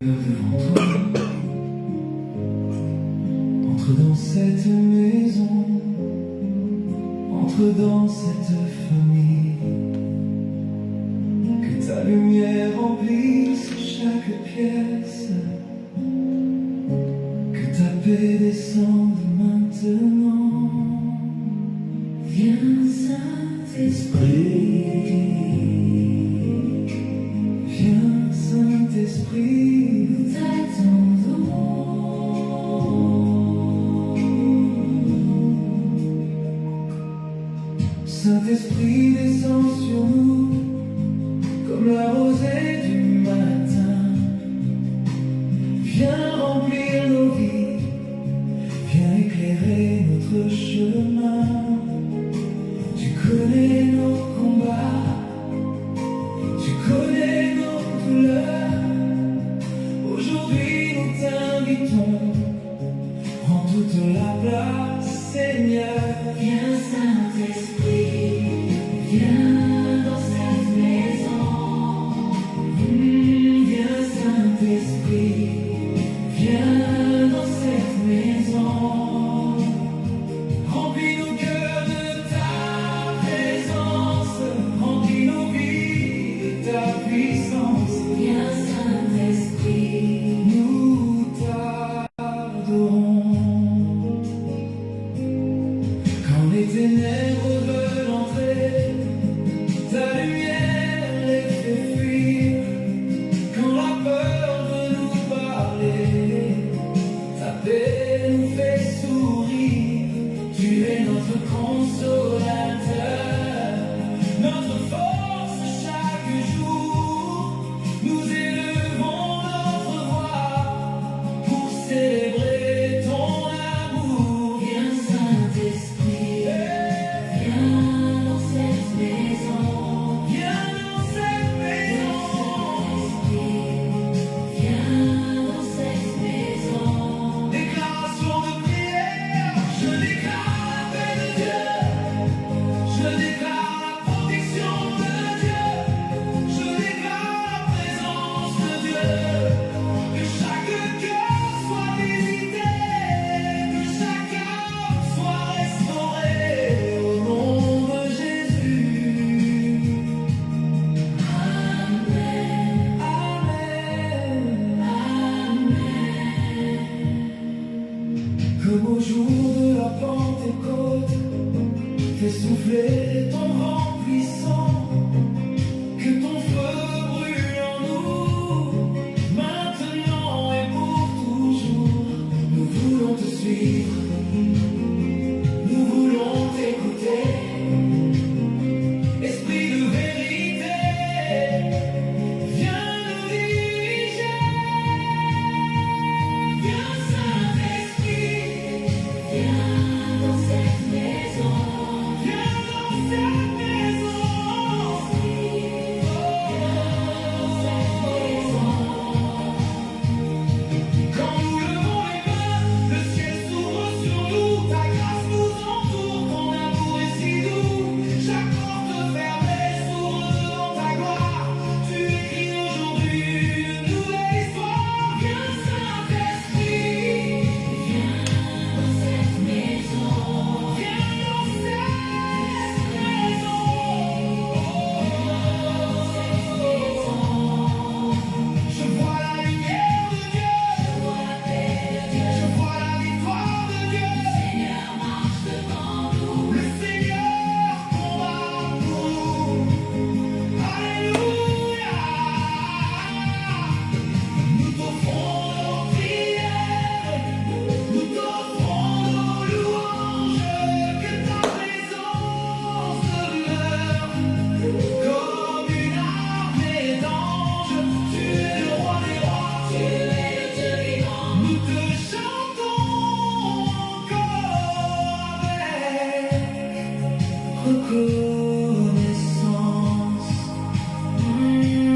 devant toi, entre dans cette maison, entre dans cette famille, que ta lumière remplisse chaque pièce, que ta paix descende maintenant. Viens Saint-Esprit, viens Saint-Esprit, nous t'attendons. Saint-Esprit descend sur nous comme la rosée du matin. Viens remplir nos vies, viens éclairer notre chemin. Tu connais nos combats, tu connais nos douleurs. Aujourd'hui nous t'invitons, prends toute la place, Seigneur. Viens Saint-Esprit, viens dans cette maison. Viens Saint-Esprit, viens dans cette maison. Remplis nos cœurs de ta présence, remplis nos vies de ta puissance. Viens Saint-Esprit, nous t'adorons. Quand les ténèbres veulent entrer, ta lumière les fait fuir. Quand la peur veut nous parler, ta paix nous fait sourire. Tu es notre consolateur, notre force chaque jour. Nous élevons notre voix pour célébrer ton amour. Viens Saint-Esprit, viens dans cette maison. Viens dans cette maison. Viens dans cette maison. Déclaration de prière, je déclare la paix de Dieu. Je déclare la protection de Dieu. Je déclare la présence de Dieu. Que chaque cœur soit visité, que chaque âme soit restaurée au nom de Jésus. Amen, Amen, Amen. Comme au jour de la Pentecôte, fais souffler ton vent puissant, que ton feu brûle en nous, maintenant et pour toujours. Nous voulons te suivre, nous voulons t'écouter. Esprit de vérité, viens nous diriger. Viens Saint-Esprit, viens dans cette maison. Viens dans cette maison. Quand nous levons les mains, le ciel s'ouvre sur nous. Ta grâce nous entoure, ton amour est si doux. Chaque porte fermée s'ouvre devant ta gloire. Tu écris aujourd'hui une nouvelle histoire. Viens Saint-Esprit, viens dans cette maison. Viens dans cette maison. Je vois la lumière de Dieu, je vois la paix de Dieu, je vois la victoire de Dieu. Le Seigneur marche devant nous, le Seigneur combat pour nous. Alléluia. Nous t'offrons nos prières, nous t'offrons nos louanges. Que ta présence demeure comme une armée d'anges. Tu es le roi des rois, tu es le Dieu vivant. Nous te chantons encore avec reconnaissance.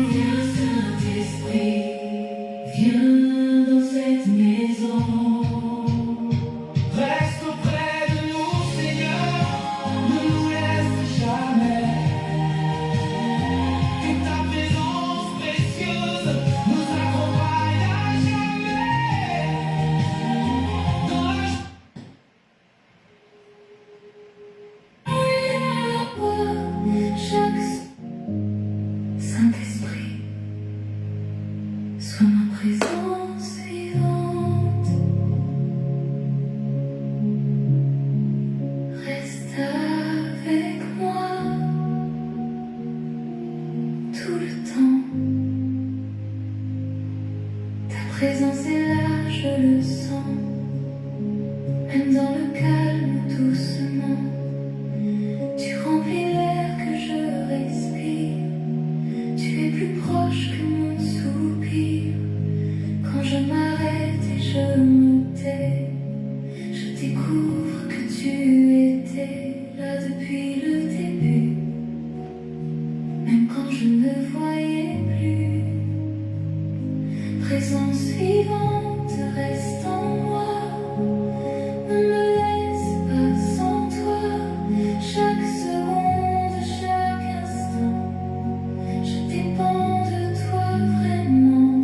Viens Saint-Esprit, viens dans cette maison. Reste auprès de nous, Seigneur, ne nous laisse jamais. Que ta présence précieuse nous accompagne. Sois ma présence vivante, reste avec moi tout le temps. Ta présence est là, je le sens, même dans le calme doucement. Tu remplis l'air que je respire, tu es plus proche que mon soupir. Quand je m'arrête et je me tais, je découvre que tu étais là depuis le début. Même quand je ne voyais plus, présence vivante reste en moi. Ne me laisse pas sans toi, chaque seconde, chaque instant. Je dépends de toi vraiment,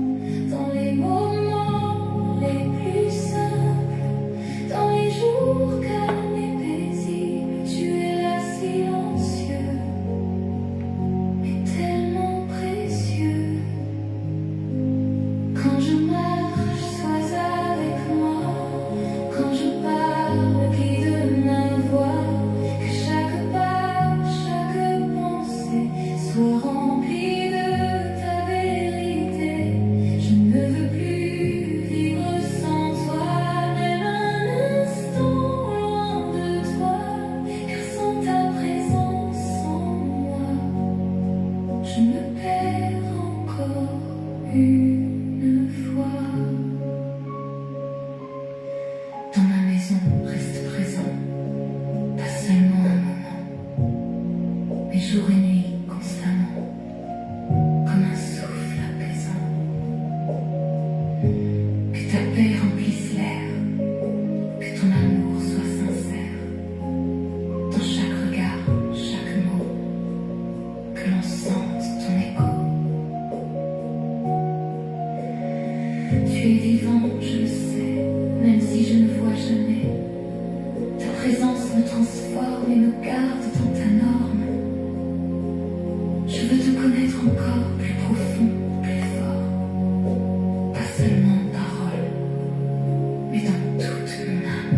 dans les moments les plus simples, dans les jours calmes et paisibles. Tu es là silencieux, mais tellement précieux. Quand je marche, sois avec moi. Quand je parle, guide ma voix. Que chaque pas, chaque pensée soit remplie de ta vérité. Je ne veux plus vivre sans toi, même un instant loin de toi. Car sans ta présence en moi, je me perds encore une fois. Dans ma maison, reste présent, pas seulement un moment, mais jour et nuit, constamment, comme un souffle apaisant. Que ta paix remplisse l'air, que ton amour soit sincère, dans chaque regard, chaque mot, que l'on sente ton écho. Tu es vivant, je le sais, même si je ne vois jamais. Ta présence me transforme et me garde dans ta norme. Je veux te connaître encore plus profond, plus fort. Pas seulement en parole, mais dans toute mon âme.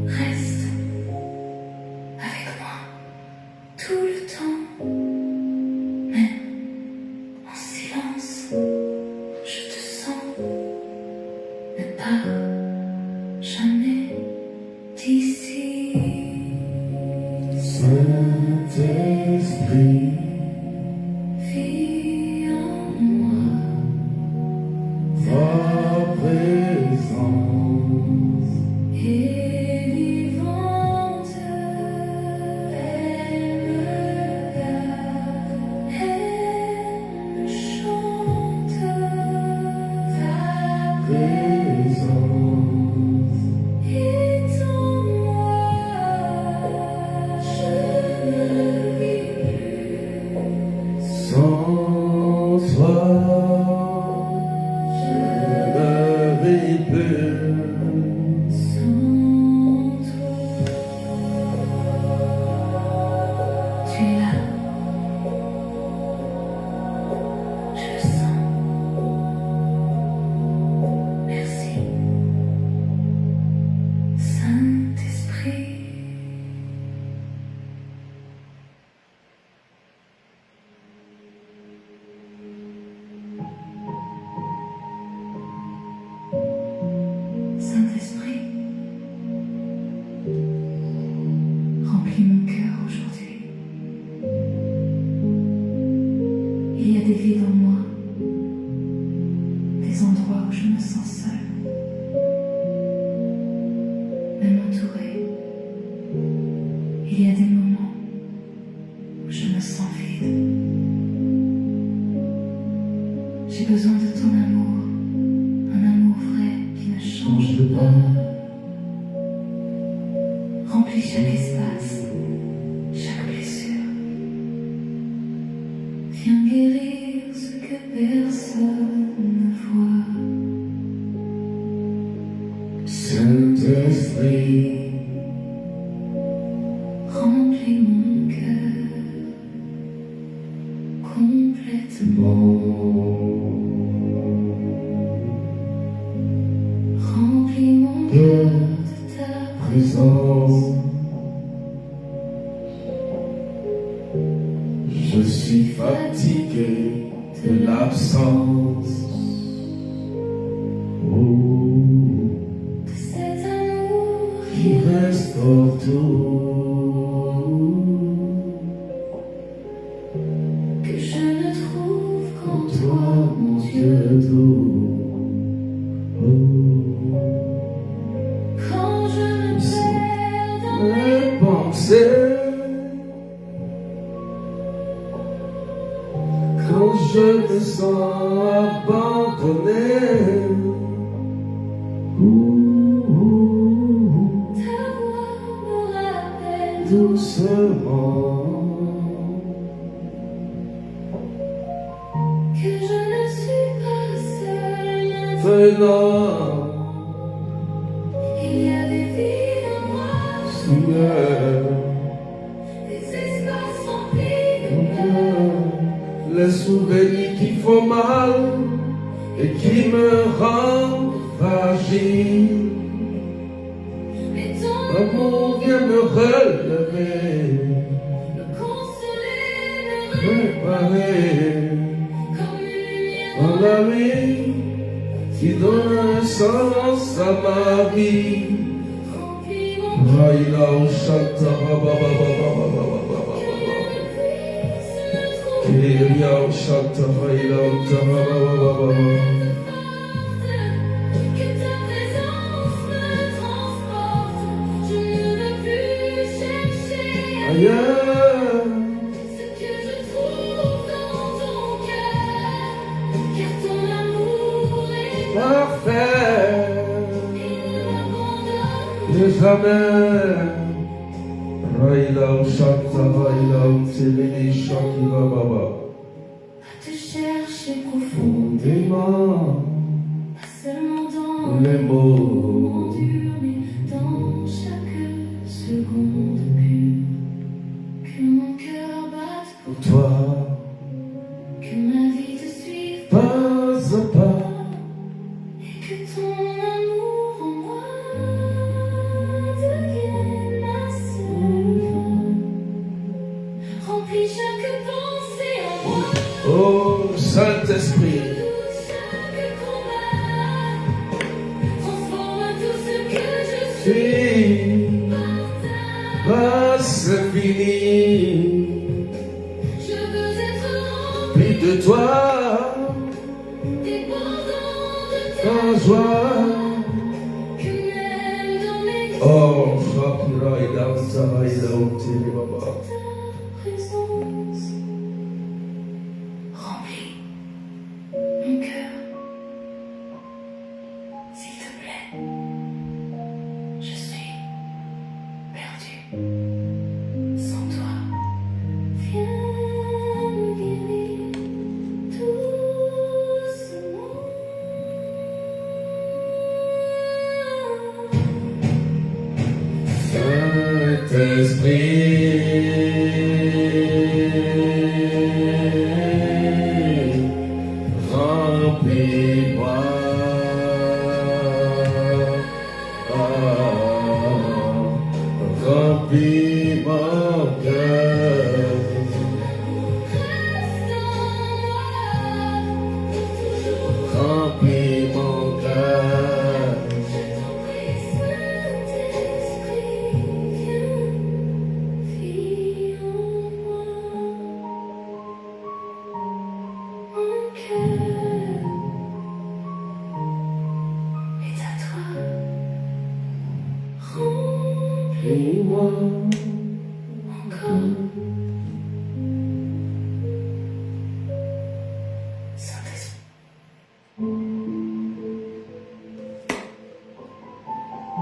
Reste avec moi tout le temps, même en silence. Je te sens, ne pars jamais d'ici. Saint-Esprit, Vis en moi, ta présence est vivante, elle me garde, elle me chante. Ta présence est en moi, je ne vis plus. sans toi, je ne vis plus. Sans toi, tu es là, je le sens. Merci, Saint-Esprit. Saint-Esprit, remplis mon cœur aujourd'hui. Il y a des vides en moi, des endroits où je me sens seule, même entourée. Il y a des moments où je me sens vide. J'ai besoin de ton amour, un amour vrai qui ne change pas. Remplis chaque espace, chaque blessure. Viens guérir ce que personne ne voit. Saint-Esprit, remplis mon cœur complètement. de l'absence. de cet amour qui Qui restaure tout. que je ne trouve qu'en Toi, toi, mon Dieu doux. quand je me perds dans Mes pensées, quand je me sens abandonné, ta voix me rappelle doucement, que je ne suis pas seule. venant, Il y a des vies en moi, Seigneur, des espaces remplis de mon peur. cœur, les souvenirs qui font mal et qui me rendent fragile. Mais ton L'amour vient me relever, me consoler, me préparer comme une lumière dans la nuit qui donne un sens à ma vie. remplie mon Raïla ou chanta, ba ba ba ba ba ba ba ba ba ba ba. Kéria ou chanta, raïla ou ta ba ba ba ba ba ba. que ta présence me transporte. Je ne veux plus chercher Ailleurs, ce que je trouve dans ton cœur, car ton amour est parfait, il ne m'abandonne. et jamais. Raïla ou chanta, raïla ou télé, chakira baba. À te chercher profondément, Dément, pas seulement dans les le mots. dur, mais dans chaque seconde pure. Que mon cœur batte pour Pour toi, que ma vie te suive pas à pas, et que ton amour en moi devienne ma seule voix. Remplis chaque pensée en moi, oh Saint-Esprit, douce chaque combat. Transforme tout ce que je suis suis par ta. grâce infinie, Je veux être rempli plus de toi, dépendant de ta ta joie. que même dans mes Oh, Shakira, il a ça, il a obtenu, Baba. présence. Remplis mon cœur, s'il te plaît. Je suis perdu sans toi. Viens me guérir doucement. Saint-Esprit, remplis-moi. Remplis mon cœur. Remplis mon cœur. Remplis-moi.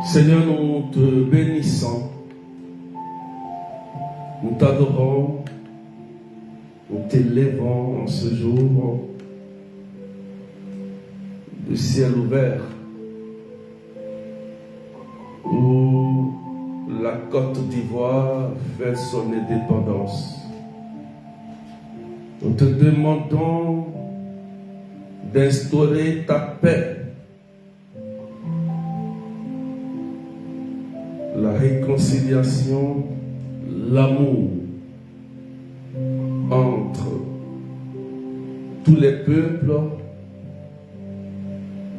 Seigneur, nous te bénissons, nous t'adorons, nous t'élèvons en ce jour de ciel ouvert où la Côte d'Ivoire fait son indépendance. Nous te demandons d'instaurer ta paix, la réconciliation, l'amour entre tous les peuples,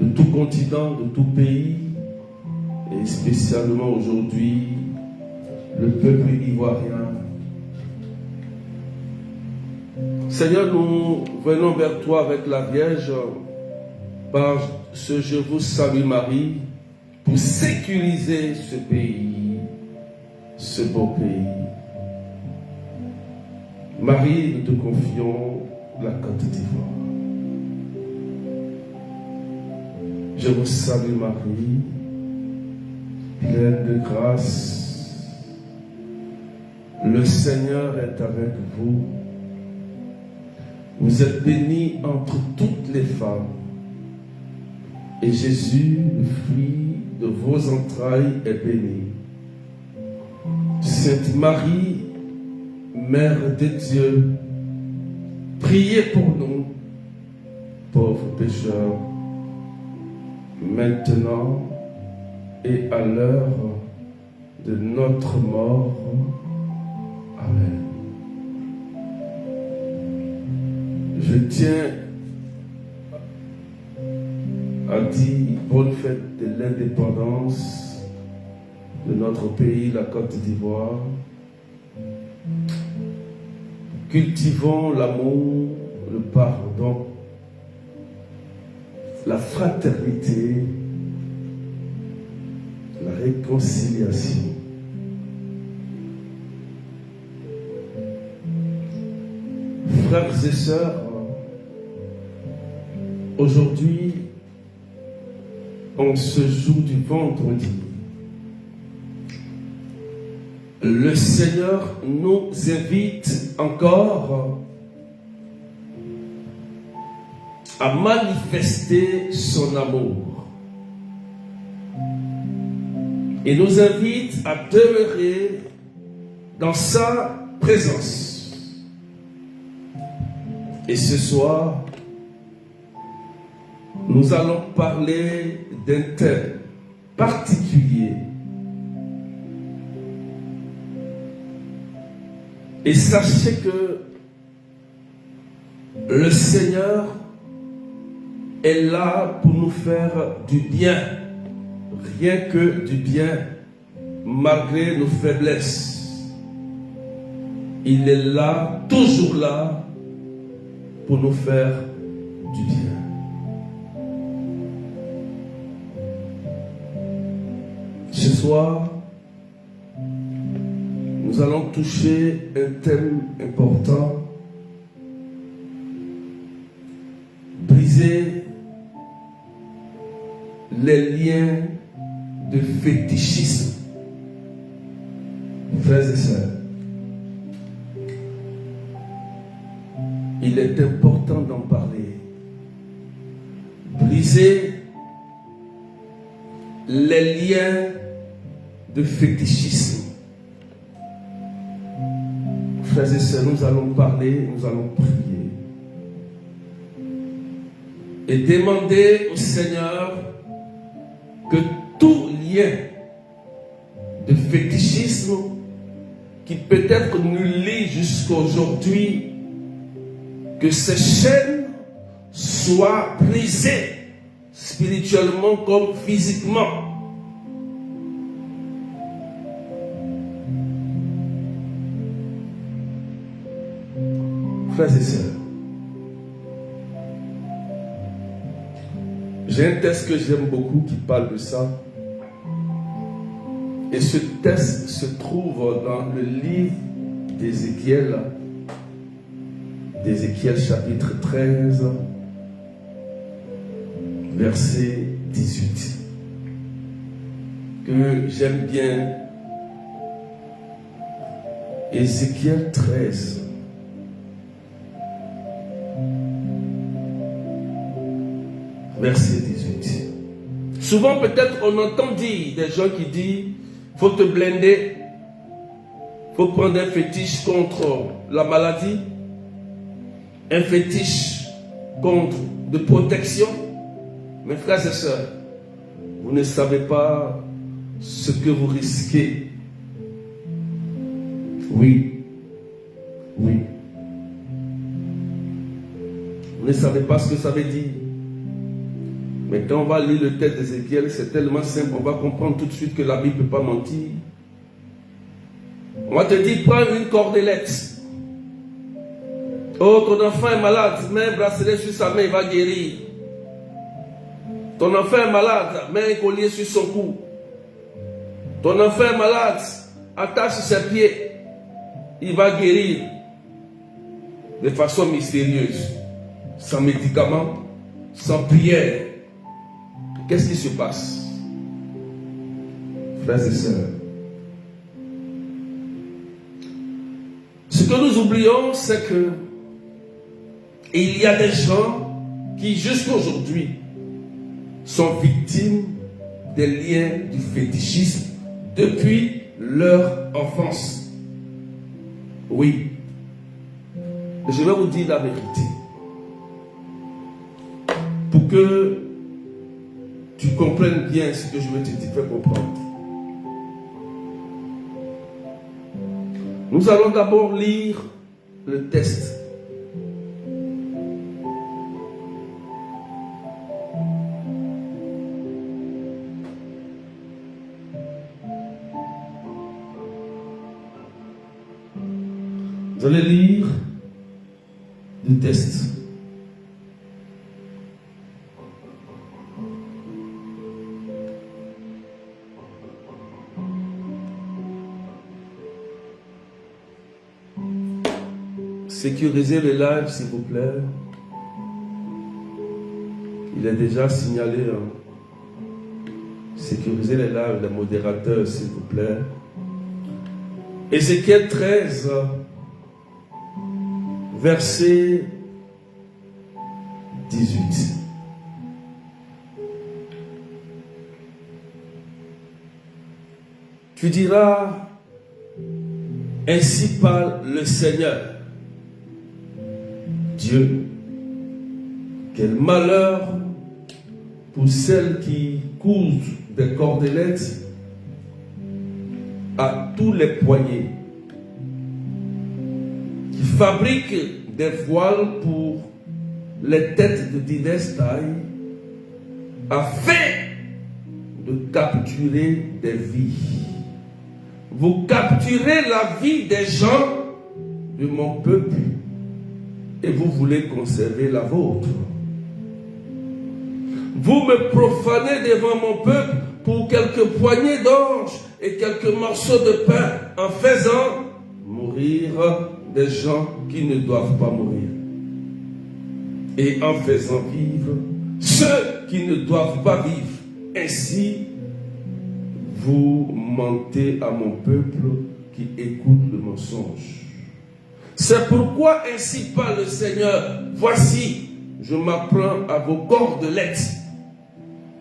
de tout continent, de tout pays, et spécialement aujourd'hui, le peuple ivoirien. Seigneur, nous venons vers toi avec la Vierge par ce Je vous salue Marie pour sécuriser ce pays, ce beau pays. Marie, nous te confions la Côte d'Ivoire. Je vous salue Marie, pleine de grâce. Le Seigneur est avec vous. Vous êtes bénie entre toutes les femmes. Et Jésus, le fruit de vos entrailles, est béni. Sainte Marie, Mère de Dieu, priez pour nous, pauvres pécheurs, maintenant et à l'heure de notre mort. Amen. Je tiens à dire bonne fête de l'indépendance de notre pays, la Côte d'Ivoire. Cultivons l'amour, le pardon, la fraternité, la réconciliation. Frères et sœurs, aujourd'hui, en ce jour du vendredi, le Seigneur nous invite encore à manifester son amour et nous invite à demeurer dans sa présence. Et ce soir, nous allons parler d'un thème particulier. Et sachez que le Seigneur est là pour nous faire du bien, rien que du bien, malgré nos faiblesses. Il est là, toujours là, pour nous faire du bien. Ce soir, nous allons toucher un thème important. Briser les liens de fétichisme. Frères et sœurs, il est important d'en parler. Briser les liens de fétichisme. Frères et sœurs, nous allons parler, nous allons prier. Et demander au Seigneur que tout lien de fétichisme qui peut-être nous lie jusqu'à aujourd'hui, que ces chaînes soient brisées spirituellement comme physiquement. Frères et sœurs, j'ai un texte que j'aime beaucoup qui parle de ça. Et ce texte se trouve dans le livre d'Ézéchiel, chapitre 13, verset 18, que j'aime bien. Ézéchiel 13. Verset 18. Souvent peut-être on entend dire des gens qui disent faut te blinder, faut prendre un fétiche contre la maladie, un fétiche contre de protection. Mes frères et sœurs, vous ne savez pas ce que vous risquez. Oui. Vous ne savait pas ce que ça veut dire. Mais quand on va lire le texte d'Ézéchiel, c'est tellement simple, on va comprendre tout de suite que la Bible ne peut pas mentir. On va te dire, prends une cordelette. Oh, ton enfant est malade, mets un bracelet sur sa main, il va guérir. Ton enfant est malade, mets un collier sur son cou. Ton enfant est malade, attache ses pieds, il va guérir. De façon mystérieuse, sans médicaments, sans prière. Qu'est-ce qui se passe? Frères et sœurs, ce que nous oublions, c'est que il y a des gens qui, jusqu'à aujourd'hui, sont victimes des liens du fétichisme depuis leur enfance. Oui. Je vais vous dire la vérité. Pour que tu comprennes bien ce que je vais te faire comprendre. Nous allons d'abord lire le texte. Vous allez lire le texte. Sécurisez le live, s'il vous plaît. Il est déjà signalé. Sécurisez les lives, les modérateurs, s'il vous plaît. Ézéchiel 13, verset 18. Tu diras, ainsi parle le Seigneur. Dieu, quel malheur pour celles qui cousent des cordelettes à tous les poignets, qui fabriquent des voiles pour les têtes de diverses tailles, afin de capturer des vies. Vous capturez la vie des gens de mon peuple et vous voulez conserver la vôtre. Vous me profanez devant mon peuple pour quelques poignées d'orge et quelques morceaux de pain en faisant mourir des gens qui ne doivent pas mourir et en faisant vivre ceux qui ne doivent pas vivre. Ainsi, vous mentez à mon peuple qui écoute le mensonge. C'est pourquoi ainsi parle le Seigneur. Voici, je m'apprends à vos cordelettes,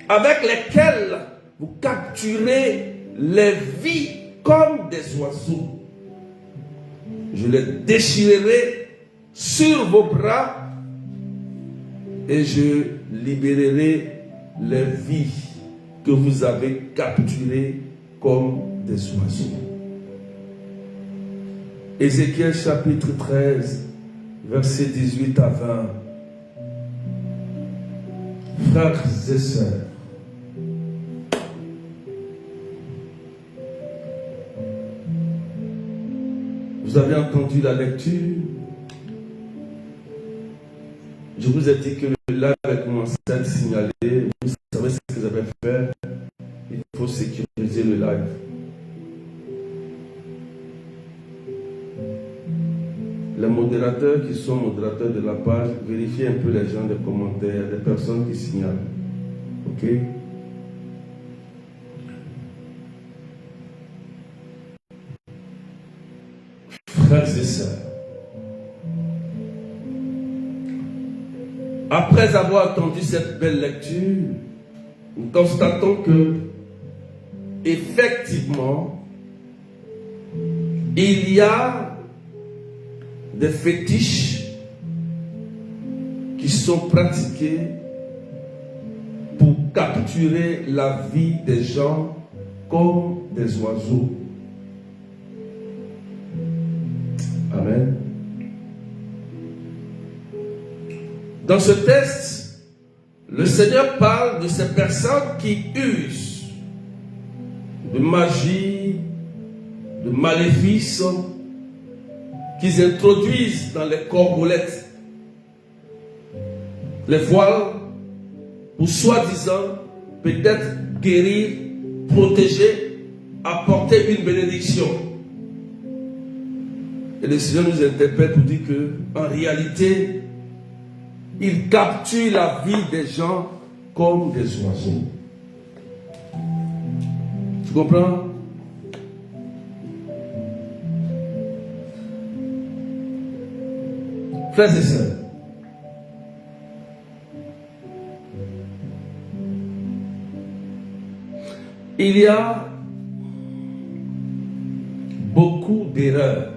avec lesquelles vous capturez les vies comme des oiseaux. Je les déchirerai sur vos bras et je libérerai les vies que vous avez capturées comme des oiseaux. Ézéchiel chapitre 13, versets 18 à 20. Frères et sœurs, vous avez entendu la lecture. Je vous ai dit que le live a commencé à être signalé. Vous savez ce que vous avez fait. Il faut sécuriser le live. Les modérateurs qui sont modérateurs de la page, vérifiez un peu les gens des commentaires, des personnes qui signalent. Ok? Frères et sœurs, après avoir entendu cette belle lecture, nous constatons que, effectivement, il y a des fétiches qui sont pratiqués pour capturer la vie des gens comme des oiseaux. Amen. Dans ce texte, le Seigneur parle de ces personnes qui usent de magie, de maléfices, qu'ils introduisent dans les corgolettes, les voiles, pour soi-disant peut-être guérir, protéger, apporter une bénédiction. Et le Seigneur nous interpelle pour dire que, en réalité, il capture la vie des gens comme des oiseaux. Tu comprends? Frères et sœurs, il y a beaucoup d'erreurs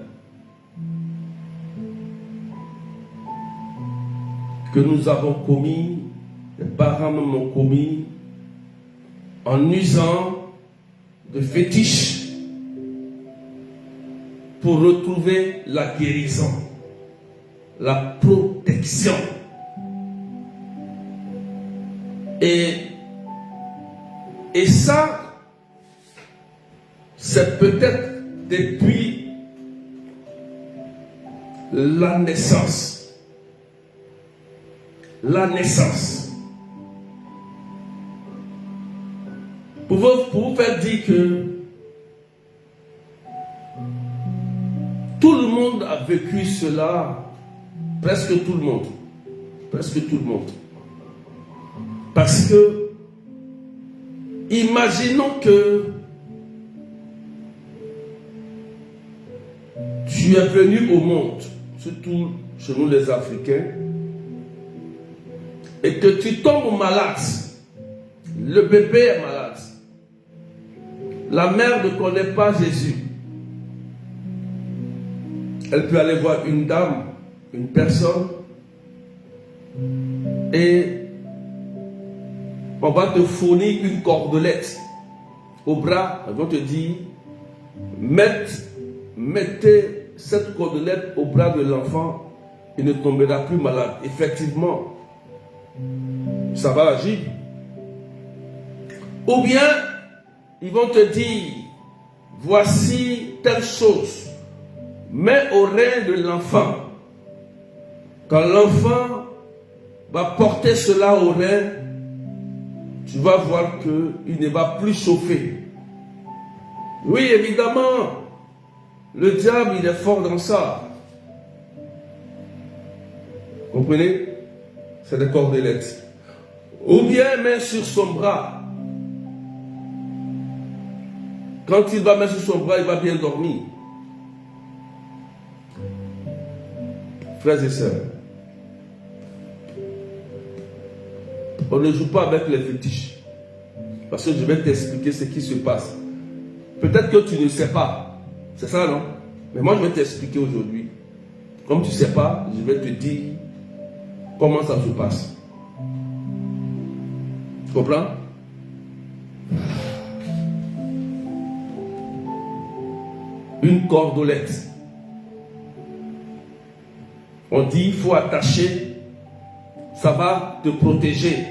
que nous avons commis, les parents même ont commis, en usant de fétiches pour retrouver la guérison, la protection. Et ça, c'est peut-être depuis la naissance. La naissance. Pour vous faire dire que tout le monde a vécu cela, presque tout le monde. Presque tout le monde. Parce que, imaginons que tu es venu au monde, surtout chez nous les Africains, et que tu tombes malade, le bébé est malade, la mère ne connaît pas Jésus, elle peut aller voir une dame, une personne, et on va te fournir une cordelette au bras, ils vont te dire, mettez cette cordelette au bras de l'enfant, il ne tombera plus malade. Effectivement, ça va agir. Ou bien, ils vont te dire, voici telle chose, mets au rein de l'enfant. Quand l'enfant va porter cela au rein, tu vas voir qu'il ne va plus chauffer. Oui, évidemment, le diable, il est fort dans ça. Comprenez? C'est des cordelettes. Ou bien mettre sur son bras. Quand il va mettre sur son bras, il va bien dormir. Frères et sœurs, on ne joue pas avec les fétiches. Parce que je vais t'expliquer ce qui se passe. Peut-être que tu ne sais pas. C'est ça, non? Mais moi, je vais t'expliquer aujourd'hui. Comme tu ne sais pas, je vais te dire comment ça se passe. Tu comprends? Une cordelette. On dit il faut attacher, ça va te protéger.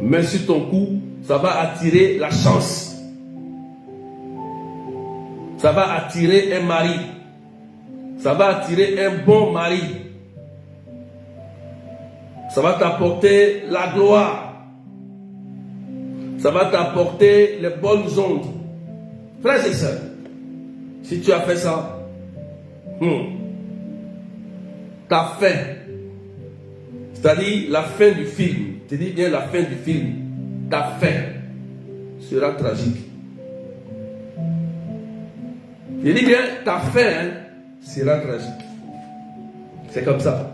Mais sur ton cou, ça va attirer la chance. Ça va attirer un mari. Ça va attirer un bon mari. Ça va t'apporter la gloire. Ça va t'apporter les bonnes ondes. Frères et sœurs, si tu as fait ça, ta fin, c'est-à-dire la fin du film, je dis bien la fin du film, ta fin sera tragique. Je dis bien ta fin sera tragique. C'est comme ça.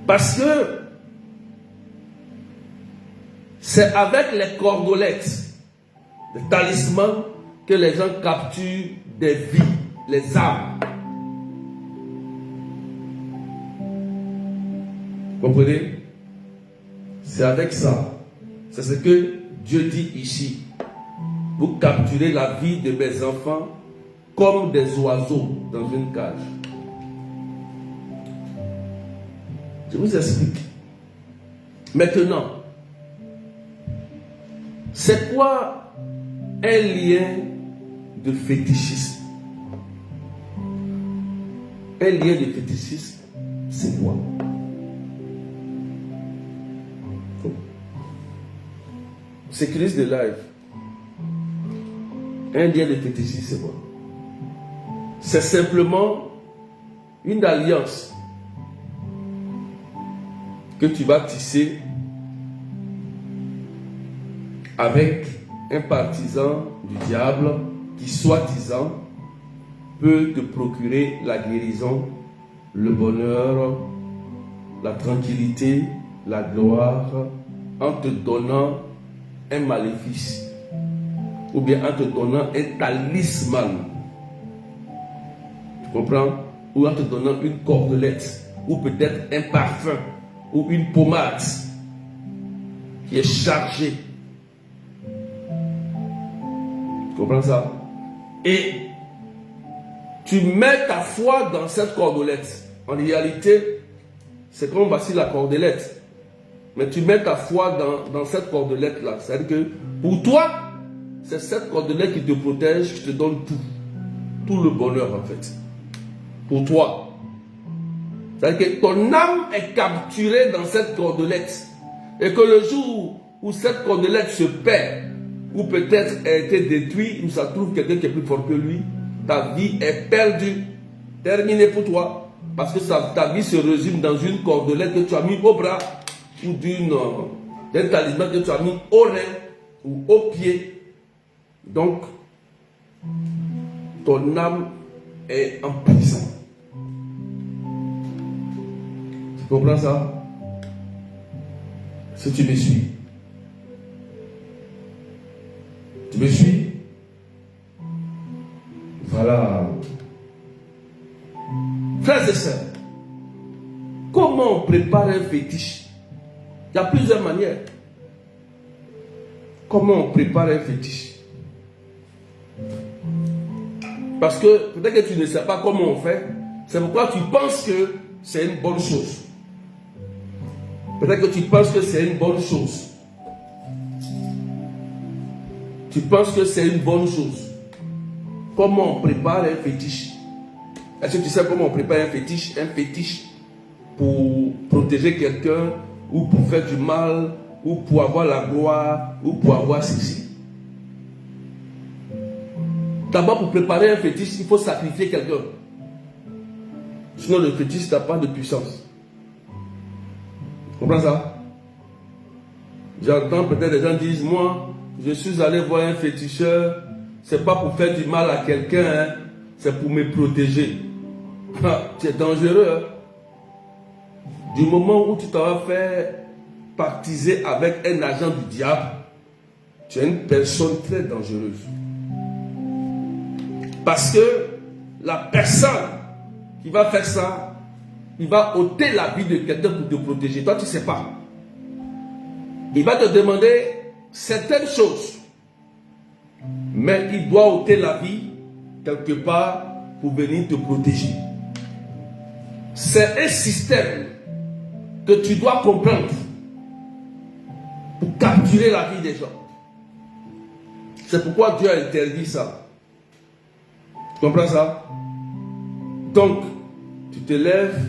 Parce que c'est avec les cordelettes, les talismans, que les gens capturent des vies, les âmes. Comprenez? C'est avec ça. C'est ce que Dieu dit ici. Vous capturez la vie de mes enfants comme des oiseaux dans une cage. Je vous explique. Maintenant, c'est quoi un lien de fétichisme? Un lien de fétichisme, c'est quoi? Sécurise de live. Un lien de fétichisme, c'est quoi? C'est simplement une alliance que tu vas tisser avec un partisan du diable qui, soi-disant, peut te procurer la guérison, le bonheur, la tranquillité, la gloire, en te donnant un maléfice, ou bien en te donnant un talisman. Tu comprends? Ou en te donnant une cordelette, ou peut-être un parfum, ou une pommade qui est chargée. Tu comprends ça? Et tu mets ta foi dans cette cordelette. En réalité, c'est comme voici la cordelette. Mais tu mets ta foi dans cette cordelette-là. C'est-à-dire que pour toi, c'est cette cordelette qui te protège, qui te donne tout. Tout le bonheur en fait. Pour toi. C'est-à-dire que ton âme est capturée dans cette cordelette. Et que le jour où cette cordelette se perd, ou peut-être a été détruite, ou ça trouve quelqu'un qui est plus fort que lui, ta vie est perdue, terminée pour toi. Parce que ta vie se résume dans une cordelette que tu as mis au bras, ou d'un talisman que tu as mis au rein, ou au pied. Donc, ton âme est en prison. Tu comprends ça? Si tu me suis. Tu me suis? Voilà. Frères et sœurs, comment on prépare un fétiche? Il y a plusieurs manières. Comment on prépare un fétiche? Parce que peut-être que tu ne sais pas comment on fait. C'est pourquoi tu penses que c'est une bonne chose. Peut-être que tu penses que c'est une bonne chose. Tu penses que c'est une bonne chose. Comment on prépare un fétiche? Est-ce que tu sais comment on prépare un fétiche? Un fétiche pour protéger quelqu'un, ou pour faire du mal, ou pour avoir la gloire, ou pour avoir ceci. D'abord, pour préparer un fétiche, il faut sacrifier quelqu'un. Sinon, le fétiche n'a pas de puissance. Tu comprends ça? J'entends peut-être des gens disent, moi, je suis allé voir un féticheur, c'est pas pour faire du mal à quelqu'un, hein, c'est pour me protéger. C'est dangereux. Hein? Du moment où tu t'as fait partiser avec un agent du diable, tu es une personne très dangereuse. Parce que la personne qui va faire ça, il va ôter la vie de quelqu'un pour te protéger. Toi, tu ne sais pas. Il va te demander certaines choses. Mais il doit ôter la vie quelque part pour venir te protéger. C'est un système que tu dois comprendre pour capturer la vie des gens. C'est pourquoi Dieu a interdit ça. Tu comprends ça? Donc, tu te lèves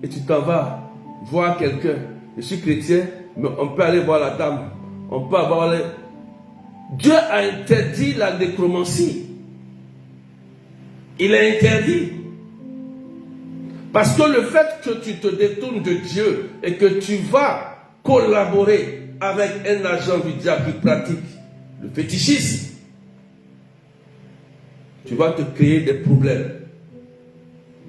et tu t'en vas voir quelqu'un. Je suis chrétien, mais on peut aller voir la dame. On peut avoir les... Dieu a interdit la nécromancie. Il a interdit. Parce que le fait que tu te détournes de Dieu et que tu vas collaborer avec un agent du diable qui pratique le fétichisme, tu vas te créer des problèmes.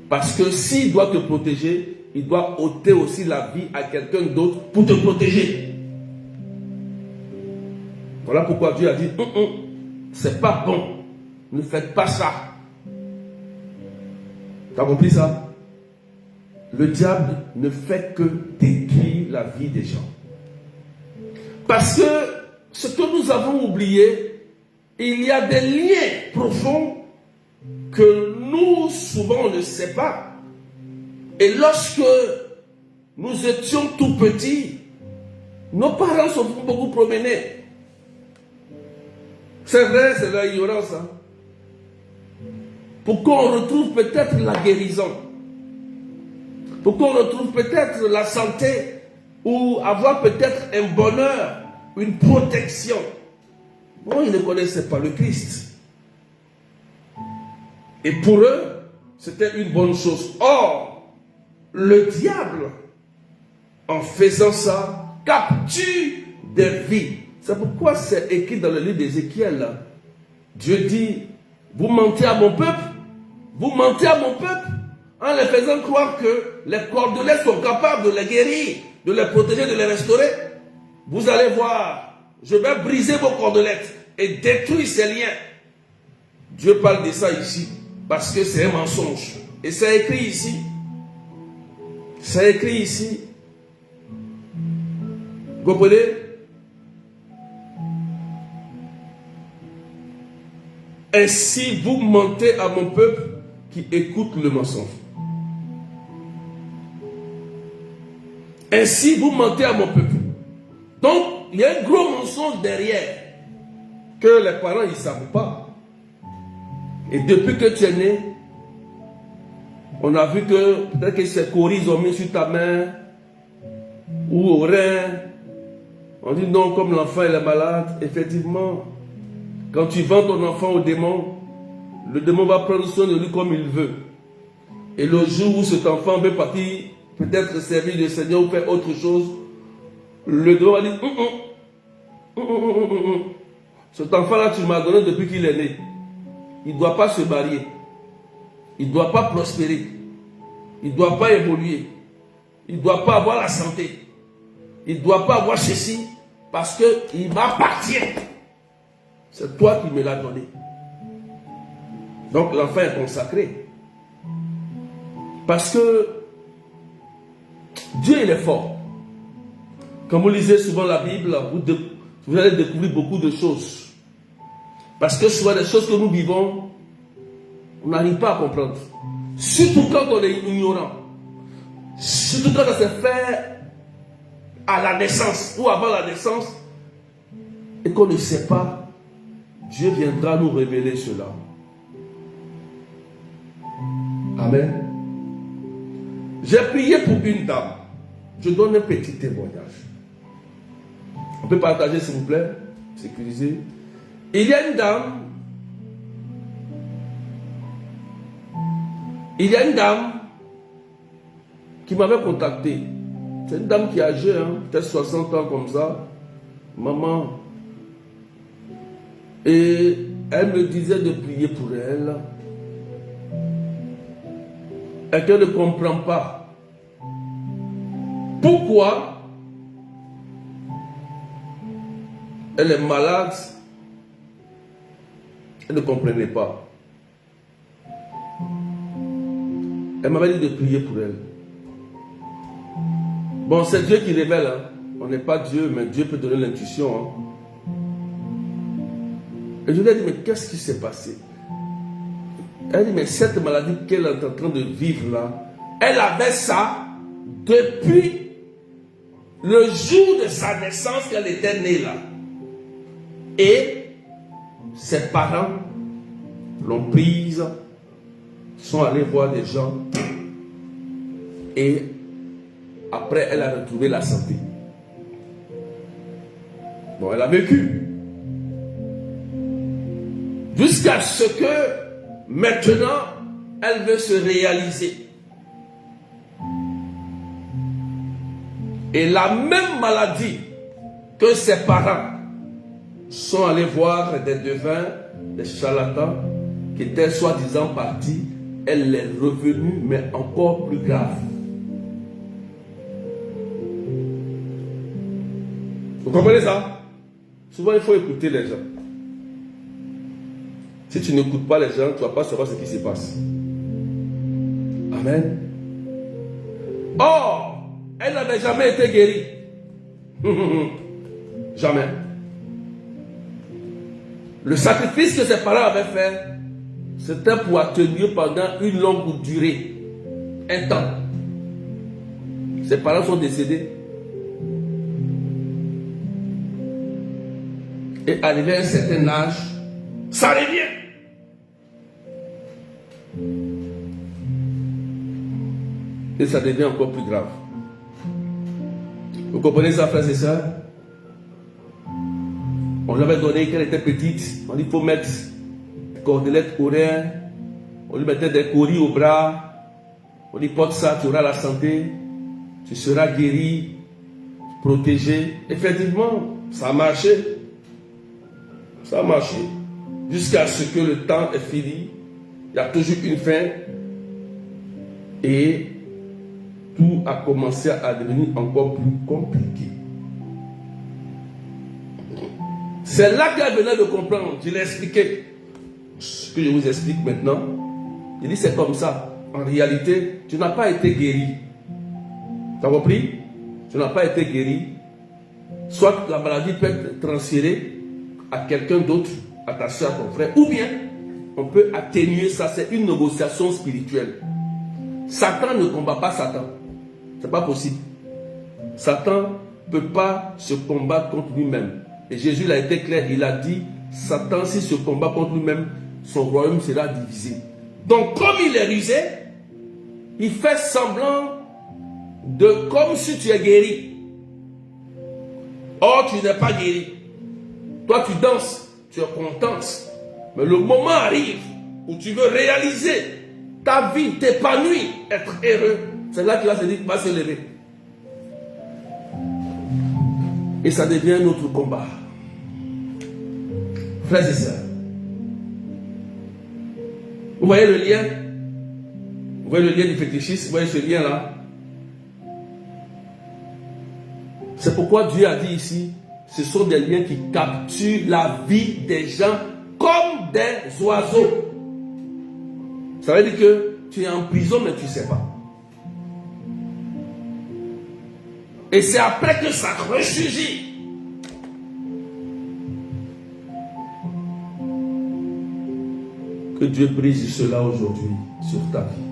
Parce que s'il doit te protéger, il doit ôter aussi la vie à quelqu'un d'autre pour te protéger. Voilà pourquoi Dieu a dit, c'est pas bon, ne faites pas ça. Tu as compris ça? Le diable ne fait que détruire la vie des gens. Parce que ce que nous avons oublié, il y a des liens profonds que nous, souvent, on ne sait pas. Et lorsque nous étions tout petits, nos parents sont beaucoup promenés. C'est vrai, c'est leur ignorance. Hein? Pour qu'on retrouve peut-être la guérison, pour qu'on retrouve peut-être la santé, ou avoir peut-être un bonheur, une protection. Bon, ils ne connaissaient pas le Christ. Et pour eux, c'était une bonne chose. Or, le diable, en faisant ça, capture des vies. C'est pourquoi c'est écrit dans le livre d'Ézéchiel. Dieu dit, vous mentez à mon peuple, vous mentez à mon peuple, en les faisant croire que les cordelettes sont capables de les guérir, de les protéger, de les restaurer. Vous allez voir, je vais briser vos cordelettes et détruire ces liens. Dieu parle de ça ici, parce que c'est un mensonge. Et c'est écrit ici. C'est écrit ici. Vous comprenez? Ainsi vous mentez à mon peuple qui écoute le mensonge. Ainsi vous mentez à mon peuple. Donc, il y a un gros mensonge derrière que les parents ne savent pas. Et depuis que tu es né, on a vu que peut-être que ces coris ont mis sur ta main ou au rein. On dit non, comme l'enfant il est malade, effectivement, quand tu vends ton enfant au démon, le démon va prendre soin de lui comme il veut. Et le jour où cet enfant veut partir, peut-être servir le Seigneur ou faire autre chose, le démon va dire, cet enfant-là, tu m'as donné depuis qu'il est né. Il ne doit pas se marier. Il ne doit pas prospérer. Il ne doit pas évoluer. Il ne doit pas avoir la santé. Il ne doit pas avoir ceci parce qu'il m'appartient. C'est toi qui me l'as donné. Donc l'enfant est consacré. Parce que Dieu il est fort. Quand vous lisez souvent la Bible, vous allez découvrir beaucoup de choses. Parce que souvent les choses que nous vivons, on n'arrive pas à comprendre. Surtout quand on est ignorant. Surtout quand ça se fait à la naissance ou avant la naissance et qu'on ne sait pas, Dieu viendra nous révéler cela. Amen. J'ai prié pour une dame. Je donne un petit témoignage. On peut partager s'il vous plaît? Sécuriser. Il y a une dame qui m'avait contacté. C'est une dame qui est âgée, hein, peut-être 60 ans comme ça. Maman. Et elle me disait de prier pour elle. Et qu'elle ne comprend pas. Pourquoi elle est malade? Elle ne comprenait pas. Elle m'avait dit de prier pour elle. Bon, c'est Dieu qui révèle. Hein. On n'est pas Dieu, mais Dieu peut donner l'intuition. Hein. Et je lui ai dit, mais qu'est-ce qui s'est passé? Elle dit, mais cette maladie qu'elle est en train de vivre là, elle avait ça depuis le jour de sa naissance qu'elle était née là. Et ses parents l'ont prise, sont allés voir des gens et après elle a retrouvé la santé. Bon, elle a vécu. Jusqu'à ce que maintenant elle veut se réaliser. Et la même maladie que ses parents sont allés voir des devins, des charlatans, qui étaient soi-disant partis, elle est revenue, mais encore plus grave. Vous comprenez ça? Souvent, il faut écouter les gens. Si tu n'écoutes pas les gens, tu ne vas pas savoir ce qui se passe. Amen. Or, elle n'avait jamais été guérie. Jamais. Le sacrifice que ses parents avaient fait, c'était pour atténuer pendant une longue durée, un temps. ses parents sont décédés. Et arrivé à un certain âge, ça revient. Et ça devient encore plus grave. Vous comprenez ça, frères et sœurs? On lui avait donné, quand elle était petite, on dit qu'il faut mettre des cordelettes aux reins, on lui mettait des coris au bras, on dit porte ça, tu auras la santé, tu seras guéri, protégé. Effectivement, ça a marché. Ça a marché. Jusqu'à ce que le temps est fini, il y a toujours une fin et tout a commencé à devenir encore plus compliqué. C'est là qu'elle venait de comprendre. Je l'ai expliqué. Ce que je vous explique maintenant. Il dit c'est comme ça. En réalité, tu n'as pas été guéri. Tu as compris? Tu n'as pas été guéri. Soit la maladie peut être transférée à quelqu'un d'autre, à ta soeur, à ton frère, ou bien on peut atténuer ça. C'est une négociation spirituelle. Satan ne combat pas Satan. C'est pas possible. Satan ne peut pas se combattre contre lui-même. Et Jésus a été clair, il a dit, Satan, s'il se combat contre lui-même, son royaume sera divisé. Donc, comme il est rusé, il fait semblant de comme si tu es guéri. Or, tu n'es pas guéri. Toi, tu danses, tu es contente. Mais le moment arrive où tu veux réaliser ta vie, t'épanouir, être heureux. C'est là qu'il va se dire, va se lever. Et ça devient notre combat. Frères et sœurs, vous voyez le lien? Vous voyez le lien du fétichisme? Vous voyez ce lien-là? C'est pourquoi Dieu a dit ici, ce sont des liens qui capturent la vie des gens comme des oiseaux. Ça veut dire que tu es en prison, mais tu ne sais pas. Et c'est après que ça ressurgit. Que Dieu brise cela aujourd'hui sur ta vie.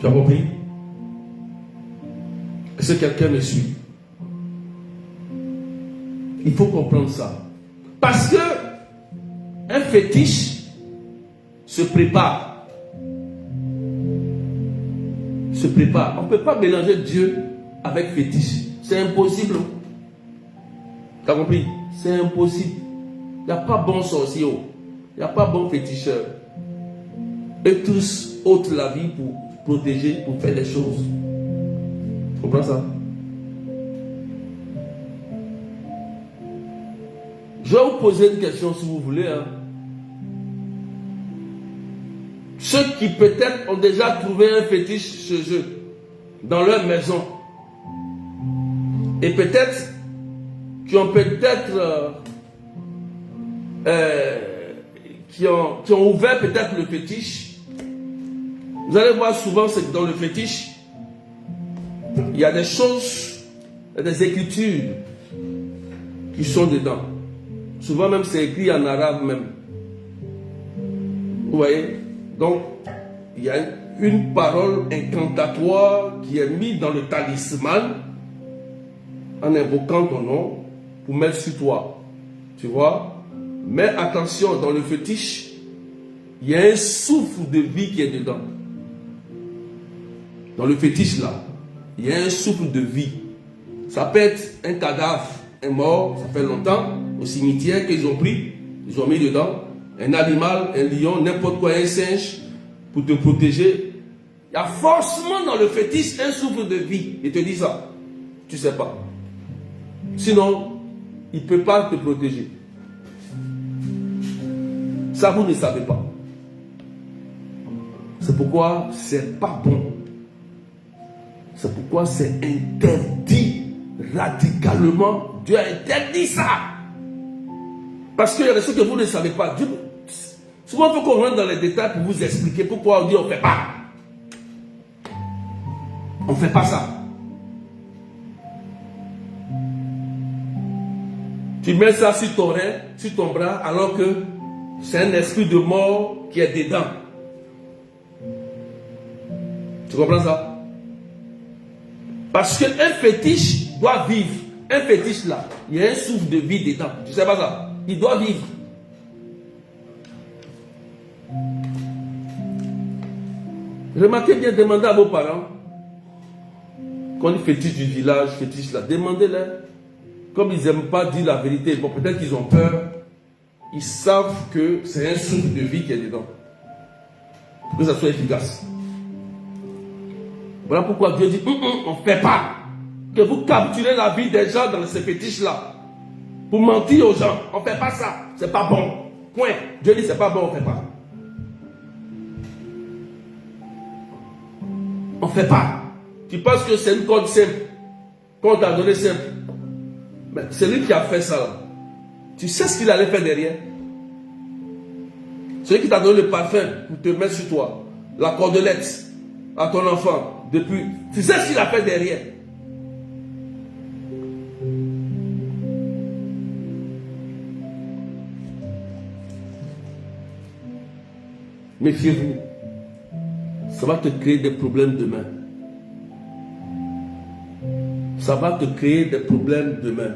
Tu as compris? Est-ce que quelqu'un me suit? Il faut comprendre ça. Parce que un fétiche se prépare. Se prépare. On ne peut pas mélanger Dieu avec fétiche. C'est impossible. Tu as compris? C'est impossible. Il n'y a pas bon sorcier. Il n'y a pas bon féticheur. Et tous ôtent la vie pour protéger, pour faire des choses. Tu comprends ça? Je vais vous poser une question si vous voulez. Ceux qui peut-être ont déjà trouvé un fétiche chez eux, dans leur maison, et peut-être qui ont qui ont ouvert peut-être le fétiche. Vous allez voir souvent c'est que dans le fétiche, il y a des choses, des écritures qui sont dedans. Souvent même c'est écrit en arabe même. Vous voyez? Donc, il y a une parole incantatoire qui est mise dans le talisman en invoquant ton nom pour mettre sur toi. Tu vois? Mais attention, dans le fétiche, il y a un souffle de vie qui est dedans. Dans le fétiche là, il y a un souffle de vie. Ça peut être un cadavre, un mort, ça fait longtemps, au cimetière qu'ils ont pris, ils ont mis dedans. Un animal, un lion, n'importe quoi, un singe, pour te protéger. Il y a forcément dans le fétiche un souffle de vie. Il te dit ça. Tu ne sais pas. Sinon, il ne peut pas te protéger. Ça, vous ne savez pas. C'est pourquoi c'est pas bon. C'est pourquoi c'est interdit radicalement. Dieu a interdit ça. Parce qu'il y a des choses que vous ne savez pas. Dieu, souvent, il faut qu'on rentre dans les détails pour vous expliquer pourquoi on dit on ne fait pas. On ne fait pas ça. Tu mets ça sur ton rein, sur ton bras, alors que c'est un esprit de mort qui est dedans. Tu comprends ça? Parce qu'un fétiche doit vivre. Un fétiche là, il y a un souffle de vie dedans. Tu sais pas ça? Il doit vivre. Remarquez bien, demandez à vos parents. Quand ils fétichent du village, fétichent là, demandez-leur. Comme ils n'aiment pas dire la vérité, bon, peut-être qu'ils ont peur. Ils savent que c'est un souffle de vie qui est dedans. Pour que ça soit efficace. Voilà pourquoi Dieu dit, on ne fait pas. Que vous capturez la vie des gens dans ces fétiches-là. Pour mentir aux gens. On ne fait pas ça. C'est pas bon. Point. Dieu dit, c'est pas bon, on ne fait pas. On ne fait pas. Tu penses que c'est une code simple. Qu'on t'a donné simple. Mais c'est lui qui a fait ça là. Tu sais ce qu'il allait faire derrière. Celui qui t'a donné le parfum pour te mettre sur toi. La cordelette à ton enfant. Depuis. Tu sais ce qu'il a fait derrière. Méfiez-vous. Ça va te créer des problèmes demain. Ça va te créer des problèmes demain.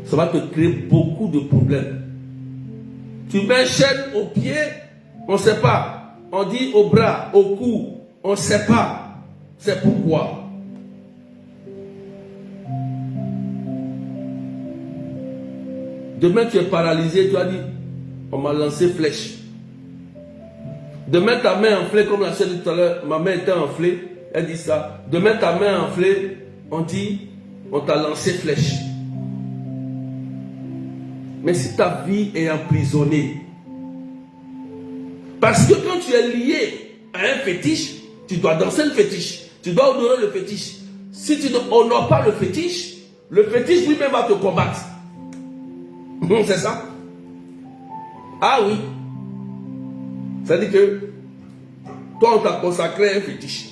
Ça va te créer beaucoup de problèmes. Tu mets une chaîne au pied, on ne sait pas. On dit au bras, au cou, on ne sait pas. C'est pourquoi. Demain tu es paralysé, tu as dit, on m'a lancé flèche. Demain ta main enflée, comme la chaîne de tout à l'heure, ma main était enflée, elle dit ça. Demain ta main enflée, on dit, on t'a lancé flèche. Mais si ta vie est emprisonnée, parce que quand tu es lié à un fétiche, tu dois danser le fétiche, tu dois honorer le fétiche. Si tu n'honores pas le fétiche lui-même va te combattre. C'est ça? Ah oui. Ça dit que toi on t'a consacré à un fétiche.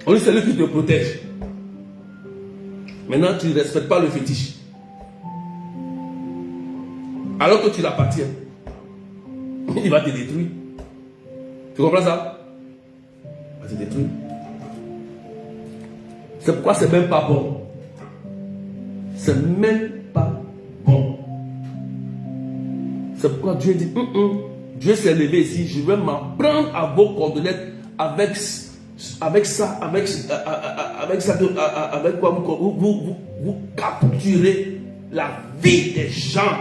On dit c'est lui qui te protège. Maintenant tu ne respectes pas le fétiche. Alors que tu l'appartiens. Il va te détruire. Tu comprends ça? Il va te détruire. C'est pourquoi c'est même pas bon. C'est même pas bon. C'est pourquoi Dieu dit, Dieu s'est levé ici, je vais m'en prendre à vos cordelettes avec ça, avec quoi vous capturez la vie des gens.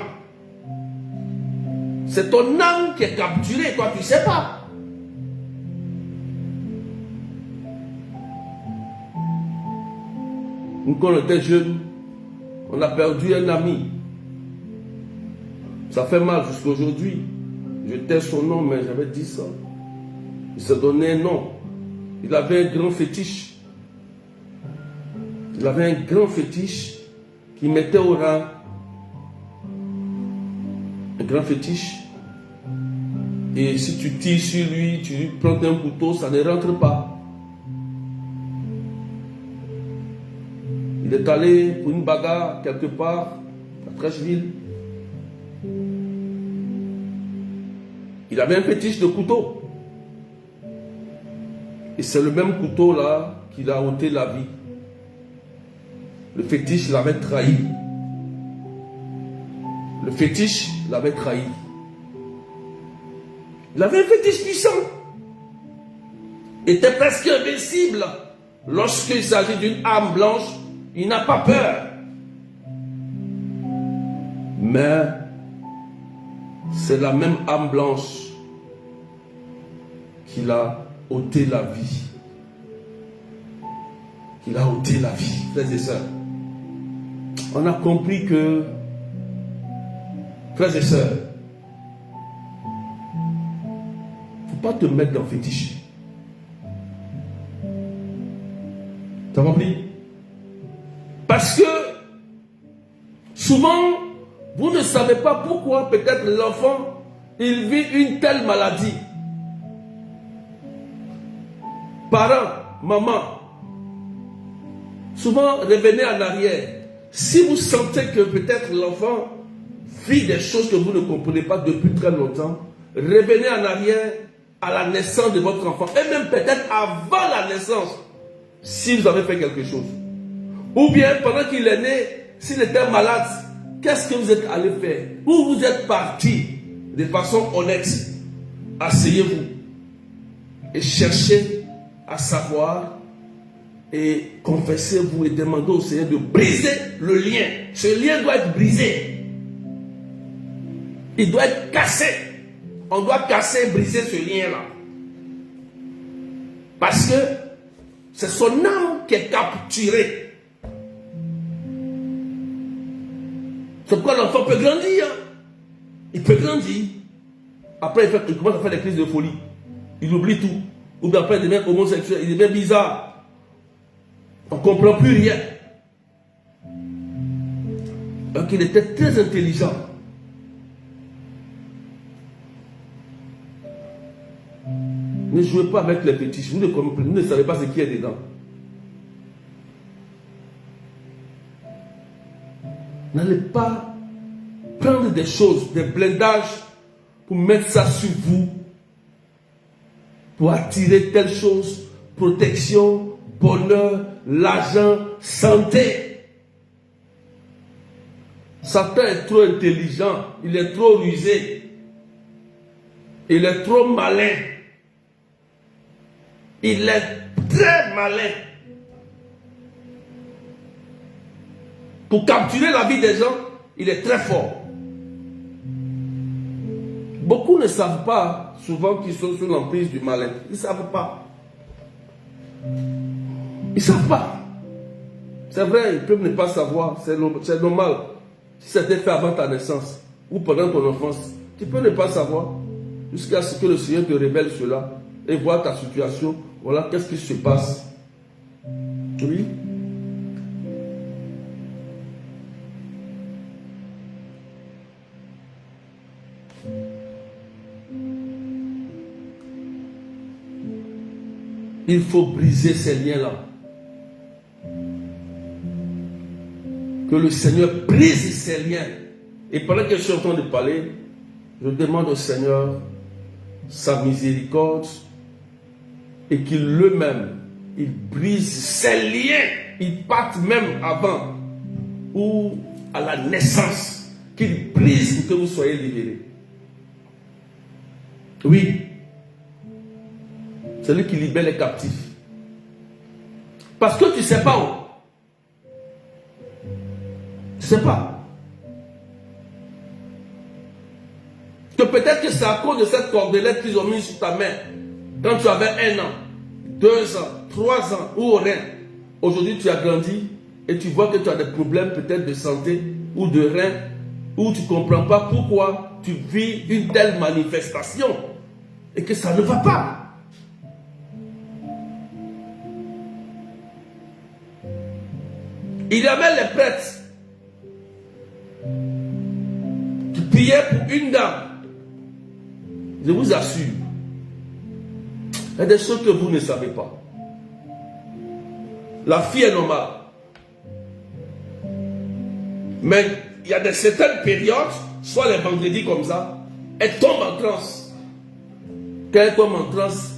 C'est ton âme qui est capturée, toi tu ne sais pas. Nous, quand on était jeunes, on a perdu un ami. Ça fait mal jusqu'à aujourd'hui. Je tais son nom, mais j'avais dit ça. Il se donnait un nom. Il avait un grand fétiche. Il avait un grand fétiche qui mettait au rang. Un grand fétiche. Et si tu tires sur lui, tu lui prends un couteau, ça ne rentre pas. Il est allé pour une bagarre quelque part, à Trècheville. Il avait un fétiche de couteau. Et c'est le même couteau là qui l'a ôté la vie. Le fétiche l'avait trahi. Le fétiche l'avait trahi. Il avait un fétiche puissant. Il était presque invincible. Lorsqu'il s'agit d'une âme blanche, il n'a pas peur. Mais c'est la même âme blanche qui l'a ôté la vie. Qui l'a ôté la vie, frères et sœurs. On a compris que, frères et sœurs, il ne faut pas te mettre dans le fétiche. Tu as compris? Parce que souvent, vous ne savez pas pourquoi peut-être l'enfant, il vit une telle maladie. Parents, maman, souvent revenez en arrière. Si vous sentez que peut-être l'enfant vit des choses que vous ne comprenez pas depuis très longtemps, revenez en arrière à la naissance de votre enfant. Et même peut-être avant la naissance, si vous avez fait quelque chose. Ou bien pendant qu'il est né, s'il était malade, qu'est-ce que vous êtes allé faire? Où vous êtes parti de façon honnête? Asseyez-vous et cherchez à savoir et confessez-vous et demandez au Seigneur de briser le lien. Ce lien doit être brisé. Il doit être cassé. On doit casser et briser ce lien-là. Parce que c'est son âme qui est capturée. C'est pourquoi l'enfant peut grandir. Il peut grandir. Après, il commence à faire des crises de folie. Il oublie tout. Ou bien après, il devient homosexuel. Il devient bizarre. On ne comprend plus rien. Donc, il était très intelligent. Ne jouez pas avec les fétiches. Vous ne savez pas ce qu'il y a dedans. N'allez pas prendre des choses, des blindages, pour mettre ça sur vous, pour attirer telle chose, protection, bonheur, l'argent, santé. Satan est trop intelligent, il est trop rusé, il est trop malin, il est très malin. Pour capturer la vie des gens, il est très fort. Beaucoup ne savent pas, souvent, qu'ils sont sous l'emprise du malin. Ils ne savent pas. Ils ne savent pas. C'est vrai, ils peuvent ne pas savoir. C'est normal. Si c'était fait avant ta naissance ou pendant ton enfance, tu peux ne pas savoir jusqu'à ce que le Seigneur te révèle cela et voir ta situation. Voilà, qu'est-ce qui se passe. Oui. Il faut briser ces liens-là. Que le Seigneur brise ces liens. Et pendant que je suis en train de parler, je demande au Seigneur sa miséricorde et qu'il lui-même, il brise ces liens. Il parte même avant ou à la naissance. Qu'il brise pour que vous soyez libérés. Oui. C'est lui qui libère les captifs. Parce que tu ne sais pas où. Tu ne sais pas. Que peut-être que c'est à cause de cette cordelette qu'ils ont mis sur ta main. Quand tu avais 1 an, 2 ans, 3 ans ou rien. Aujourd'hui tu as grandi et tu vois que tu as des problèmes peut-être de santé ou de rein. Ou tu ne comprends pas pourquoi tu vis une telle manifestation. Et que ça ne va pas. Il y avait les prêtres qui priaient pour une dame. Je vous assure, il y a des choses que vous ne savez pas. La fille est normale. Mais il y a de certaines périodes, soit les vendredis comme ça, elle tombe en transe. Quand elle tombe en transe,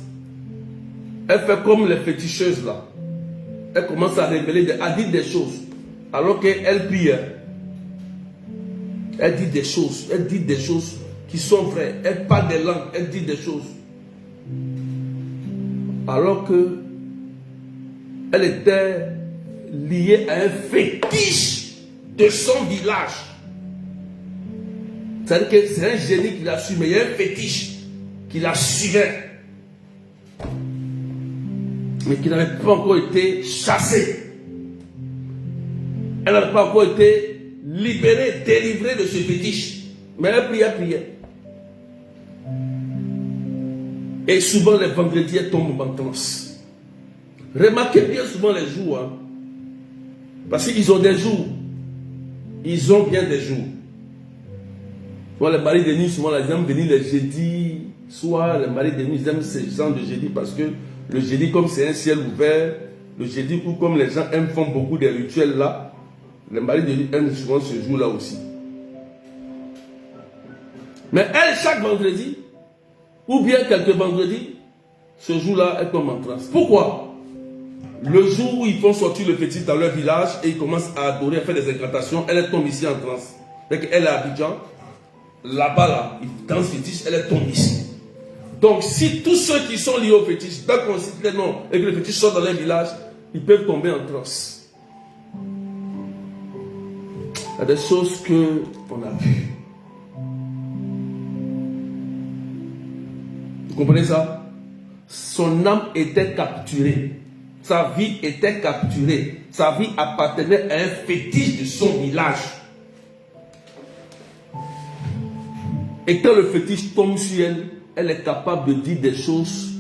elle fait comme les féticheuses là. Elle commence à révéler, à dire des choses. Alors qu'elle prie. Elle dit des choses qui sont vraies. Elle parle des langues, elle dit des choses. Alors que elle était liée à un fétiche de son village. C'est-à-dire que c'est un génie qui la suit, mais il y a un fétiche qui la suivait. Mais qui n'avait pas encore été chassée. Elle n'avait pas encore été libérée, délivrée de ce fétiche. Mais elle priait. Et souvent les vendredis, elle tombe en transe. Remarquez bien souvent les jours. Hein, parce qu'ils ont des jours. Ils ont bien des jours. Soit les maris de nuit, souvent ils aiment venir les jeudis. Soit les maris de nuit, ils aiment ces gens de jeudi parce que le jeudi, comme c'est un ciel ouvert, le jeudi, où comme les gens font beaucoup de rituels là, les maris de nuit aiment souvent ce jour-là aussi. Mais elle, chaque vendredi, Ou bien quelques vendredis, ce jour-là, elle tombe en transe. Pourquoi? Le jour où ils font sortir le fétiche dans leur village et ils commencent à adorer, à faire des incantations, elle tombe ici en transe. Elle est à Abidjan, là-bas, là, ils dansent fétiche, elle tombe ici. Donc, si tous ceux qui sont liés au fétiche, dès qu'on cite les noms et que le fétiche sort dans leur village, ils peuvent tomber en transe. Il y a des choses qu'on a vues. Vous comprenez ça? Son âme était capturée. Sa vie était capturée. Sa vie appartenait à un fétiche de son village. Et quand le fétiche tombe sur elle, elle est capable de dire des choses.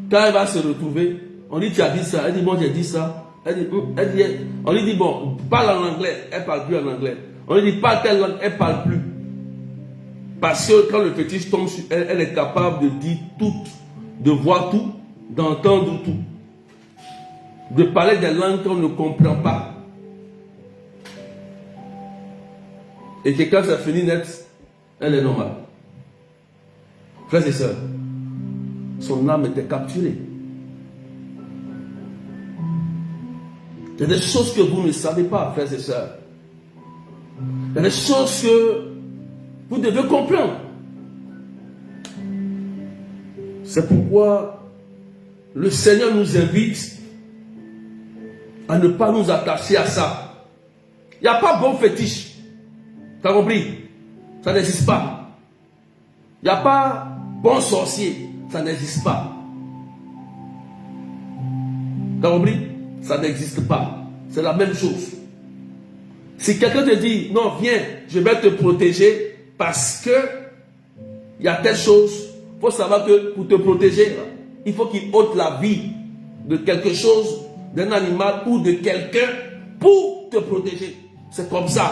Quand elle va se retrouver, on dit tu as dit ça. Elle dit bon j'ai dit ça. On lui dit bon parle en anglais. Elle ne parle plus en anglais. On lui dit parle telle langue. Elle ne parle plus. Parce que quand le fétiche tombe sur elle, elle est capable de dire tout, de voir tout, d'entendre tout. De parler des langues qu'on ne comprend pas. Et que quand ça finit net, elle est normale. Frères et sœurs, son âme était capturée. Il y a des choses que vous ne savez pas, frères et sœurs. Il y a des choses que vous devez comprendre. C'est pourquoi le Seigneur nous invite à ne pas nous attacher à ça. Il n'y a pas bon fétiche. Tu as compris? Ça n'existe pas. Il n'y a pas bon sorcier. Ça n'existe pas. Tu as compris? Ça n'existe pas. C'est la même chose. Si quelqu'un te dit, non, viens, je vais te protéger parce que il y a telle chose, il faut savoir que pour te protéger, il faut qu'il ôte la vie de quelque chose, d'un animal ou de quelqu'un pour te protéger. C'est comme ça.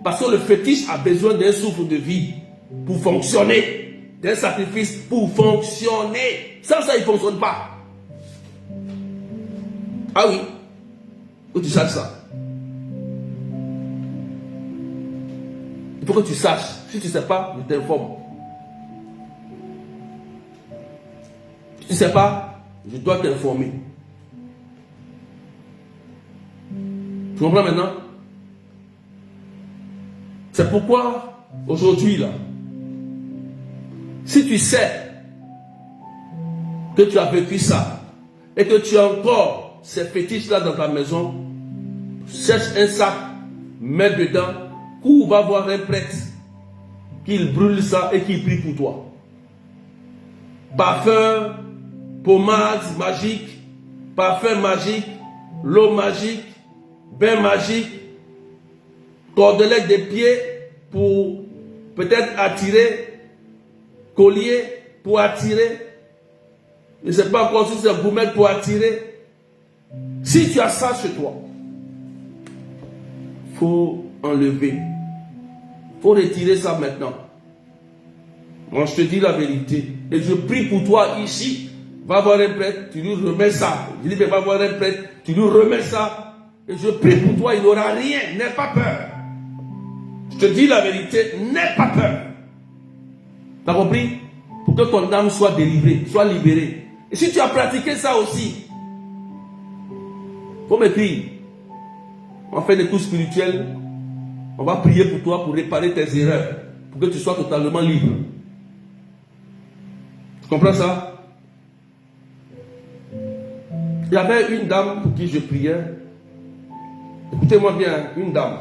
Parce que le fétiche a besoin d'un souffle de vie pour fonctionner, d'un sacrifice pour fonctionner. Sans ça, il ne fonctionne pas. Ah oui, faut que tu saches ça. Il faut que tu saches. Si tu ne sais pas, je t'informe. Si tu ne sais pas, je dois t'informer. Tu comprends maintenant? C'est pourquoi, aujourd'hui, là, si tu sais que tu as vécu ça, et que tu as encore ces fétiches-là dans ta maison, cherche un sac, mets dedans, cours, va voir un prêtre, qu'il brûle ça et qu'il prie pour toi. Parfum, pommade magique, parfum magique, l'eau magique, bain magique, cordelette des pieds pour peut-être attirer, collier pour attirer, je ne sais pas encore si c'est un gourmet pour attirer. Si tu as ça chez toi, il faut enlever, il faut retirer ça maintenant. Moi je te dis la vérité et je prie pour toi ici. Va voir un prêtre, tu lui remets ça. Je dis, mais va voir un prêtre, tu lui remets ça. Et je prie pour toi, il n'aura rien, n'aie pas peur. Je te dis la vérité, n'aie pas peur. Tu as compris? Pour que ton âme soit délivrée, soit libérée. Et si tu as pratiqué ça aussi, il faut m'écrire. On fait des cours spirituels. On va prier pour toi pour réparer tes erreurs. Pour que tu sois totalement libre. Tu comprends ça? Il y avait une dame pour qui je priais. Écoutez-moi bien, une dame.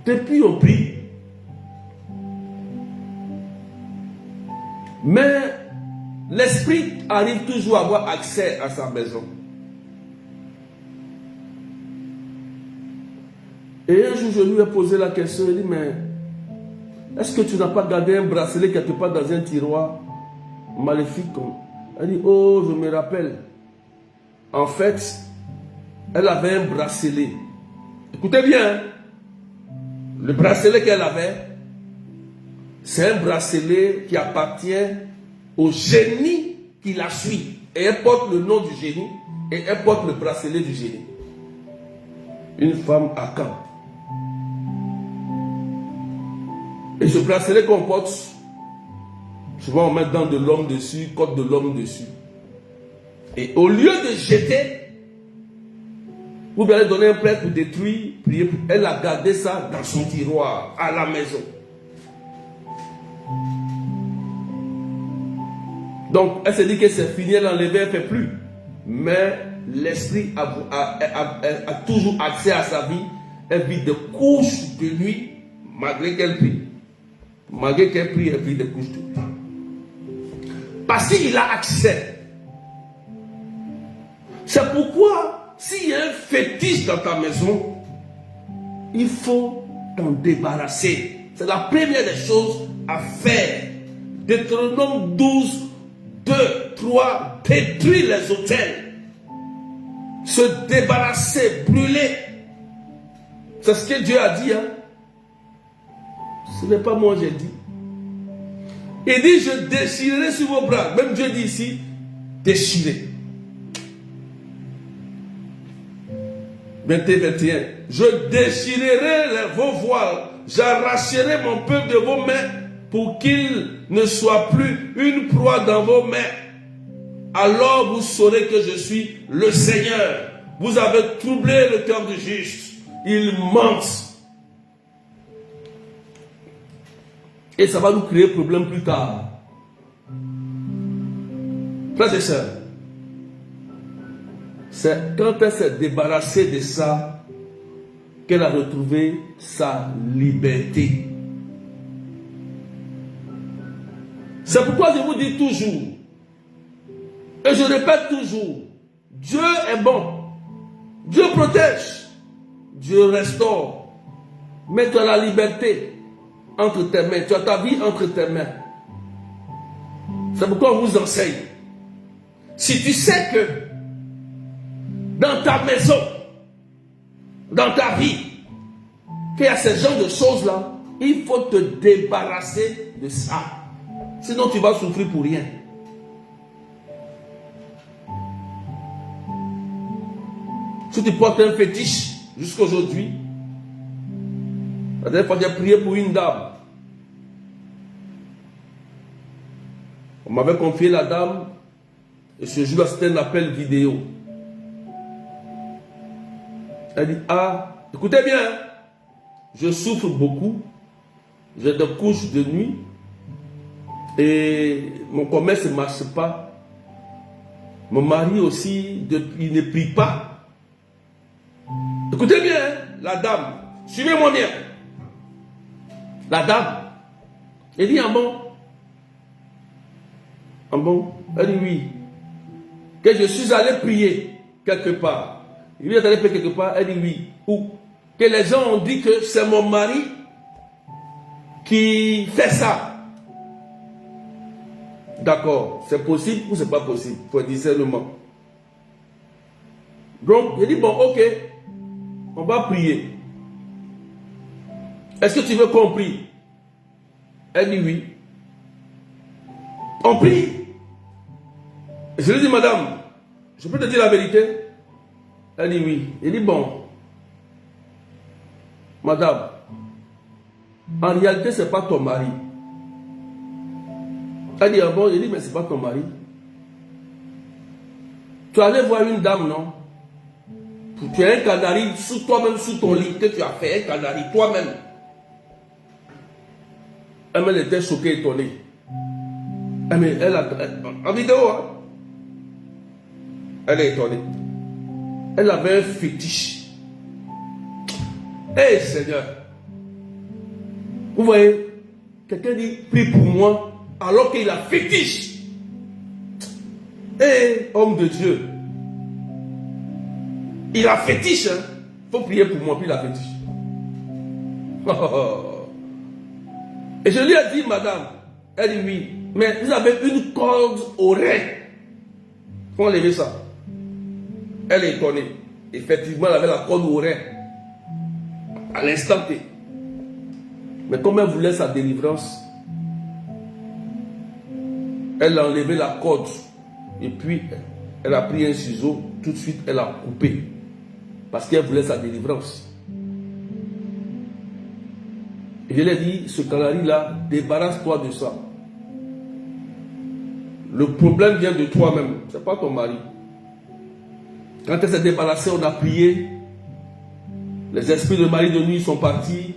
Depuis on prie. Mais l'esprit arrive toujours à avoir accès à sa maison. Et un jour je lui ai posé la question, il dit, mais est-ce que tu n'as pas gardé un bracelet quelque part dans un tiroir maléfique? Elle dit, oh, je me rappelle. En fait, elle avait un bracelet. Écoutez bien, le bracelet qu'elle avait, c'est un bracelet qui appartient au génie qui la suit. Et elle porte le nom du génie et elle porte le bracelet du génie. Une femme à Caen. Et ce bracelet qu'on porte, souvent on met dents de l'homme dessus, côte de l'homme dessus. Et au lieu de jeter, vous allez donner un prêtre pour détruire, prier pour. Elle a gardé ça dans son tiroir, à la maison. Donc, elle s'est dit que c'est fini, elle l'a enlevé, elle ne fait plus. Mais l'esprit a toujours accès à sa vie. Elle vit des couches de nuit, malgré qu'elle prie. Malgré qu'elle prie, elle vit des couches de nuit. Parce qu'il a accès. C'est pourquoi, s'il y a un fétiche dans ta maison, il faut t'en débarrasser. C'est la première des choses à faire. Deutéronome 12, 2, 3, détruire les autels. Se débarrasser, brûler. C'est ce que Dieu a dit. Hein? Ce n'est pas moi, j'ai dit. Il dit, je déchirerai sur vos bras. Même Dieu dit ici, déchirer. 21. Je déchirerai vos voiles. J'arracherai mon peuple de vos mains pour qu'il ne soit plus une proie dans vos mains. Alors vous saurez que je suis le Seigneur. Vous avez troublé le cœur du juste. Il ment. Et ça va nous créer problème plus tard. Frères et sœurs, c'est quand elle s'est débarrassée de ça qu'elle a retrouvé sa liberté. C'est pourquoi je vous dis toujours, et je répète toujours, Dieu est bon, Dieu protège, Dieu restaure, mais tu as la liberté entre tes mains, tu as ta vie entre tes mains. C'est pourquoi on vous enseigne. Si tu sais que dans ta maison, dans ta vie, qu'il y a ce genre de choses-là, il faut te débarrasser de ça. Sinon, tu vas souffrir pour rien. Si tu portes un fétiche jusqu'à aujourd'hui, la dernière fois, j'ai prié pour une dame. On m'avait confié la dame, et ce jour-là, c'était un appel vidéo. Elle dit, ah, écoutez bien, je souffre beaucoup, j'ai des couches de nuit, et mon commerce ne marche pas. Mon mari aussi, il ne prie pas. Écoutez bien, la dame, suivez-moi bien. La dame, elle dit, ah bon? Ah bon? Elle dit oui. Que je suis allé prier quelque part. Il est allé prier quelque part, elle dit oui. Ou que les gens ont dit que c'est mon mari qui fait ça. D'accord, c'est possible ou c'est pas possible? Il faut discernement. Donc, il dit bon, ok, on va prier. Est-ce que tu veux qu'on prie? Elle dit oui. On prie. Je lui dis, madame, je peux te dire la vérité? Elle dit oui. Il dit bon, madame, en réalité, ce n'est pas ton mari. Elle dit, ah bon? Il dit, mais ce n'est pas ton mari. Tu allais voir une dame, non? Tu as un canari sous toi-même, sous ton lit, que tu as fait un canari toi-même. Elle était choquée, étonnée. Elle a, en vidéo, hein? Elle est étonnée. Elle avait un fétiche. Hé Seigneur, vous voyez, quelqu'un dit, prie pour moi, alors qu'il a fétiche. Hé, homme de Dieu, il a fétiche, hein? Il faut prier pour moi, puis il a fétiche. Et je lui ai dit, madame, elle dit oui, mais vous avez une corde au rein. Il faut enlever ça. Elle est étonnée. Effectivement, elle avait la corde au rein. À l'instant T. Mais comme elle voulait sa délivrance, elle a enlevé la corde. Et puis, elle a pris un ciseau. Tout de suite, elle a coupé. Parce qu'elle voulait sa délivrance. Et je lui ai dit, ce canari-là, débarrasse-toi de ça. Le problème vient de toi-même, ce n'est pas ton mari. Quand elle s'est débarrassée, on a prié. Les esprits de mari de nuit sont partis.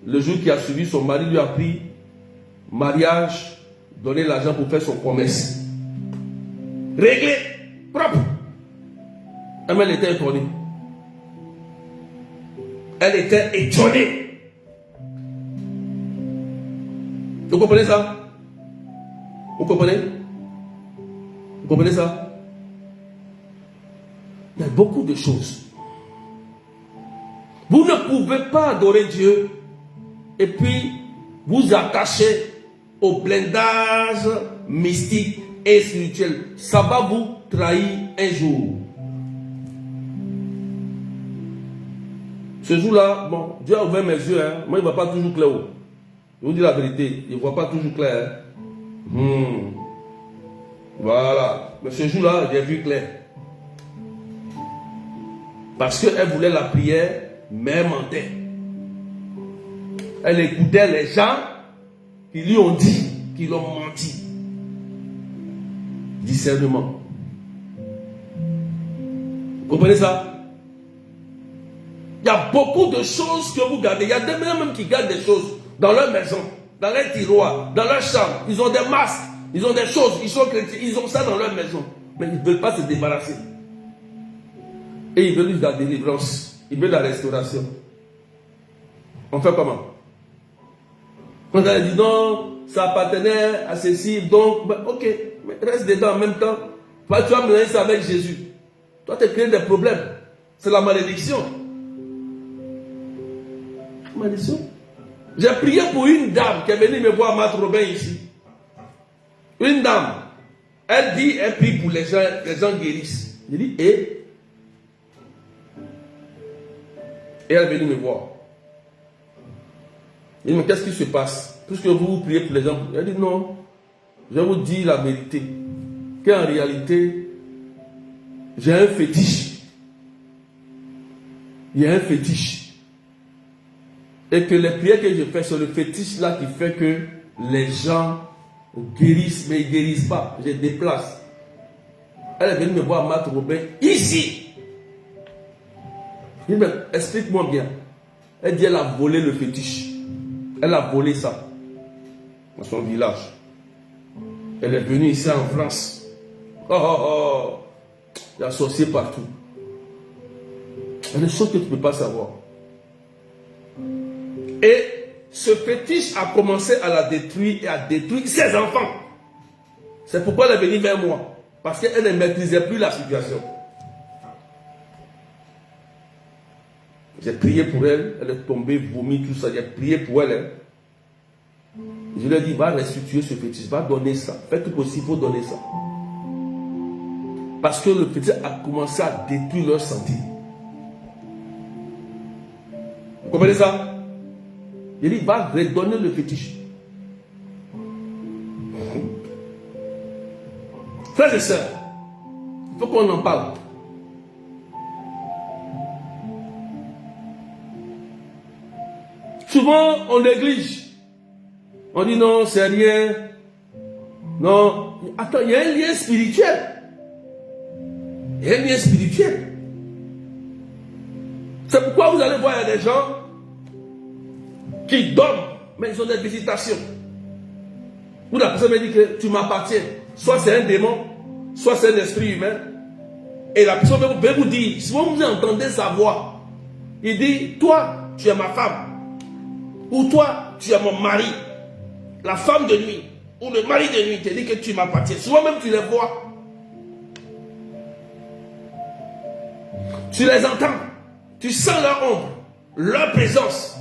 Le jour qui a suivi, son mari lui a pris mariage, donné l'argent pour faire son promesse. Réglé, propre. Elle était étonnée. Elle était étonnée. Vous comprenez ça? Vous comprenez? Vous comprenez ça? Il y a beaucoup de choses. Vous ne pouvez pas adorer Dieu et puis vous attacher au blindage mystique et spirituel. Ça va vous trahir un jour. Ce jour-là, bon, Dieu a ouvert mes yeux. Hein. Moi, il ne voit pas toujours clair. Je vous dis la vérité, il ne voit pas toujours clair. Hein. Voilà. Mais ce jour-là, j'ai vu clair. Parce qu'elle voulait la prière, mais elle mentait. Elle écoutait les gens qui lui ont dit, qui l'ont menti. Discernement. Vous comprenez ça? Il y a beaucoup de choses que vous gardez. Il y a des gens même qui gardent des choses dans leur maison, dans leur tiroir, dans leur chambre. Ils ont des masques, ils ont des choses, ils sont chrétiens, ils ont ça dans leur maison. Mais ils ne veulent pas se débarrasser. Et ils veulent juste la délivrance. Ils veulent la restauration. On fait comment? On a dit non, ça appartenait à ceci, donc, ben, ok, mais reste dedans en même temps. Tu vas mener ça avec Jésus. Toi, tu crées des problèmes. C'est la malédiction. Malédiction. J'ai prié pour une dame qui est venue me voir à Matt Robin ici. Une dame. Elle dit, elle prie pour les gens guérissent. Je dis, et elle est venue me voir. Je dis, mais qu'est-ce qui se passe? Puisque vous priez pour les gens. Elle dit, non, je vous dis la vérité. Qu'en réalité, j'ai un fétiche. Il y a un fétiche. Et que les prières que je fais, c'est le fétiche là qui fait que les gens guérissent, mais ils ne guérissent pas. Je déplace. Elle est venue me voir à Matt Robin ici. Je dis, mais explique-moi bien. Elle dit, elle a volé le fétiche. Elle a volé ça dans son village. Elle est venue ici en France. Oh, oh, oh. Il y a sorcier partout. Il y a des choses que tu ne peux pas savoir. Et ce fétiche a commencé à la détruire et à détruire ses enfants. C'est pourquoi elle est venue vers moi. Parce qu'elle ne maîtrisait plus la situation. J'ai prié pour elle, elle est tombée, vomi, tout ça. J'ai prié pour elle. Hein. Je lui ai dit, va restituer ce fétiche, va donner ça. Fais tout possible pour donner ça. Parce que le fétiche a commencé à détruire leur santé. Vous comprenez ça? Il dit, va redonner le fétiche. Frères et sœurs, il faut qu'on en parle. Souvent, on néglige. On dit non, c'est rien. Non. Attends, il y a un lien spirituel. Il y a un lien spirituel. C'est pourquoi vous allez voir, il y a des gens qui dorment, mais ils ont des visitations. Où la personne me dit que tu m'appartiens. Soit c'est un démon, soit c'est un esprit humain. Et la personne va vous dire, si vous entendez sa voix, il dit, toi, tu es ma femme. Ou toi, tu es mon mari. La femme de nuit, ou le mari de nuit te dit que tu m'appartiens. Souvent même tu les vois. Tu les entends. Tu sens leur ombre, leur présence.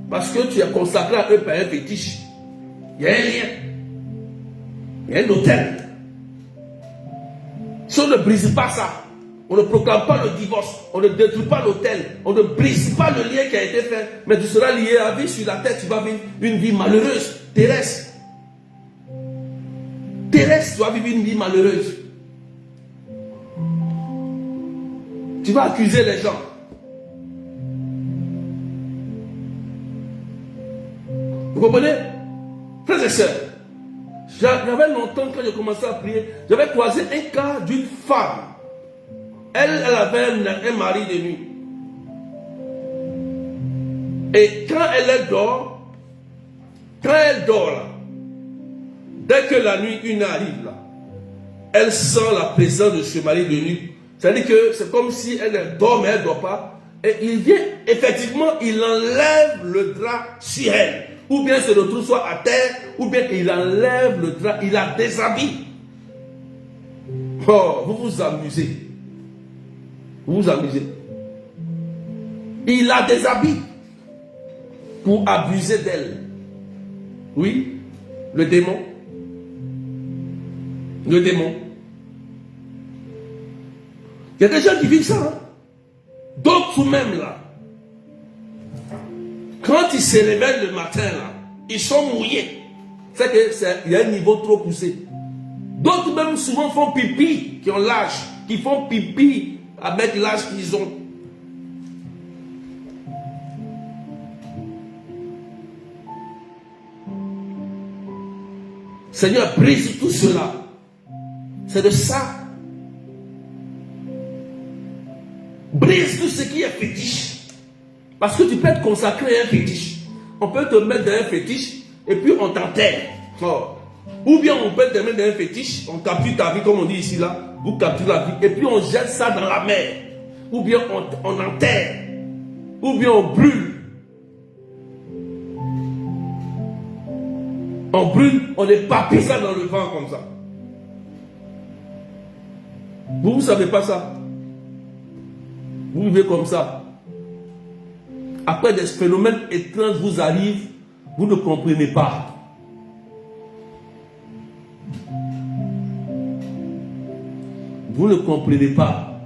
Parce que tu es consacré à eux par un fétiche. Il y a un lien. Il y a un hôtel. Si on ne brise pas ça, on ne proclame pas le divorce, on ne détruit pas l'hôtel, on ne brise pas le lien qui a été fait, mais tu seras lié à vie sur la tête, tu vas vivre une vie malheureuse, terrestre. Terrestre, tu vas vivre une vie malheureuse. Tu vas accuser les gens. Vous comprenez? Frères et sœurs, j'avais longtemps, quand j'ai commencé à prier, j'avais croisé un cas d'une femme. Elle avait un mari de nuit. Et quand elle dort, là, dès que la nuit une arrive là, elle sent la présence de ce mari de nuit. C'est-à-dire que c'est comme si elle dort, mais elle ne dort pas. Et il vient, effectivement, il enlève le drap sur elle. Ou bien se retrouve soit à terre, ou bien il enlève le drap, il la déshabille. Oh, vous vous amusez. Vous vous amusez. Il la déshabille pour abuser d'elle. Oui, le démon. Le démon. Il y a des gens qui vivent ça. Hein? D'autres même là. Quand ils se réveillent le matin là, ils sont mouillés. C'est qu'il y a un niveau trop poussé. D'autres même souvent font pipi, qui ont l'âge, qui font pipi avec l'âge qu'ils ont. Seigneur, brise tout cela. C'est de ça. Brise tout ce qui est fétiche. Parce que tu peux être consacré à un fétiche. On peut te mettre dans un fétiche et puis on t'enterre. Oh. Ou bien on peut te mettre dans un fétiche, on capture ta vie comme on dit ici là. Vous capturez la vie et puis on jette ça dans la mer. Ou bien on enterre. Ou bien on brûle. On brûle, on épapille ça dans le vent comme ça. Vous ne savez pas ça. Vous vivez comme ça. Après des phénomènes étranges vous arrivent, vous ne comprenez pas. Vous ne comprenez pas.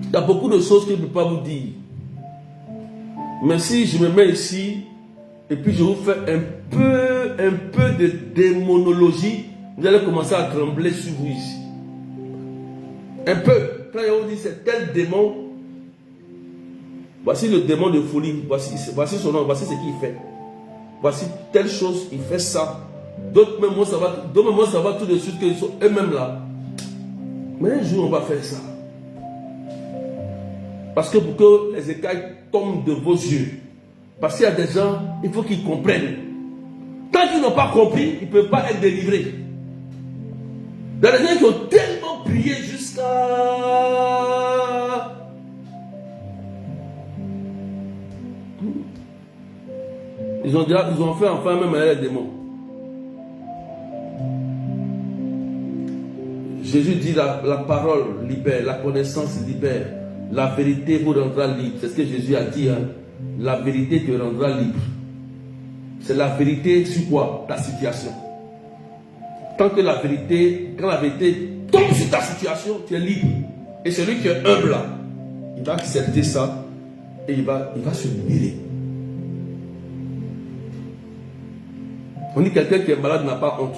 Il y a beaucoup de choses que je ne peux pas vous dire. Mais si je me mets ici et puis je vous fais un peu de démonologie, vous allez commencer à trembler sur vous ici. Un peu. Quand on dit c'est tel démon, voici le démon de folie, voici son nom, voici ce qu'il fait. Voici telle chose, il fait ça. D'autres même moi ça va tout de suite qu'ils sont eux-mêmes là. Mais un jour on va faire ça. Parce que pour que les écailles tombent de vos yeux, parce qu'il y a des gens, il faut qu'ils comprennent. Tant qu'ils n'ont pas compris, ils ne peuvent pas être délivrés. Il y a des gens qui ont tellement prié jusqu'à... Ils ont fait enfin même avec les démons. Jésus dit la parole libère, la connaissance libère, la vérité vous rendra libre. C'est ce que Jésus a dit. Hein? La vérité te rendra libre. C'est la vérité sur quoi? Ta situation. Tant que la vérité, quand la vérité tombe sur ta situation, tu es libre. Et celui qui est humble là, il va accepter ça et il va se libérer. On dit que quelqu'un qui est malade n'a pas honte.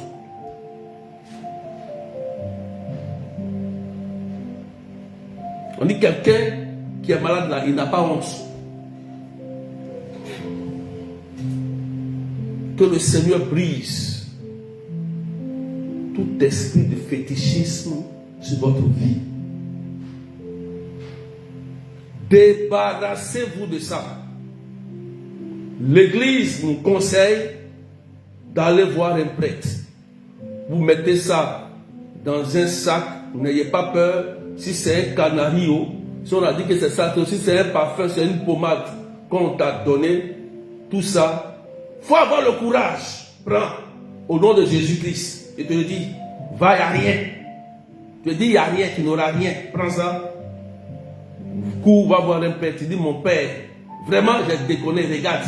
On dit quelqu'un qui est malade là, il n'a pas honte. Que le Seigneur brise tout esprit de fétichisme sur votre vie. Débarrassez-vous de ça. L'Église nous conseille d'aller voir un prêtre. Vous mettez ça dans un sac, n'ayez pas peur. Si c'est un canario, si on a dit que c'est ça, si c'est un parfum, c'est une pommade qu'on t'a donné, tout ça, il faut avoir le courage. Prends au nom de Jésus-Christ. Je te le dis, va, il n'y a rien. Je te dis, il n'y a rien, tu n'auras rien. Prends ça. Cours, va voir un père. Tu dis, mon père, vraiment, j'ai déconné, regarde.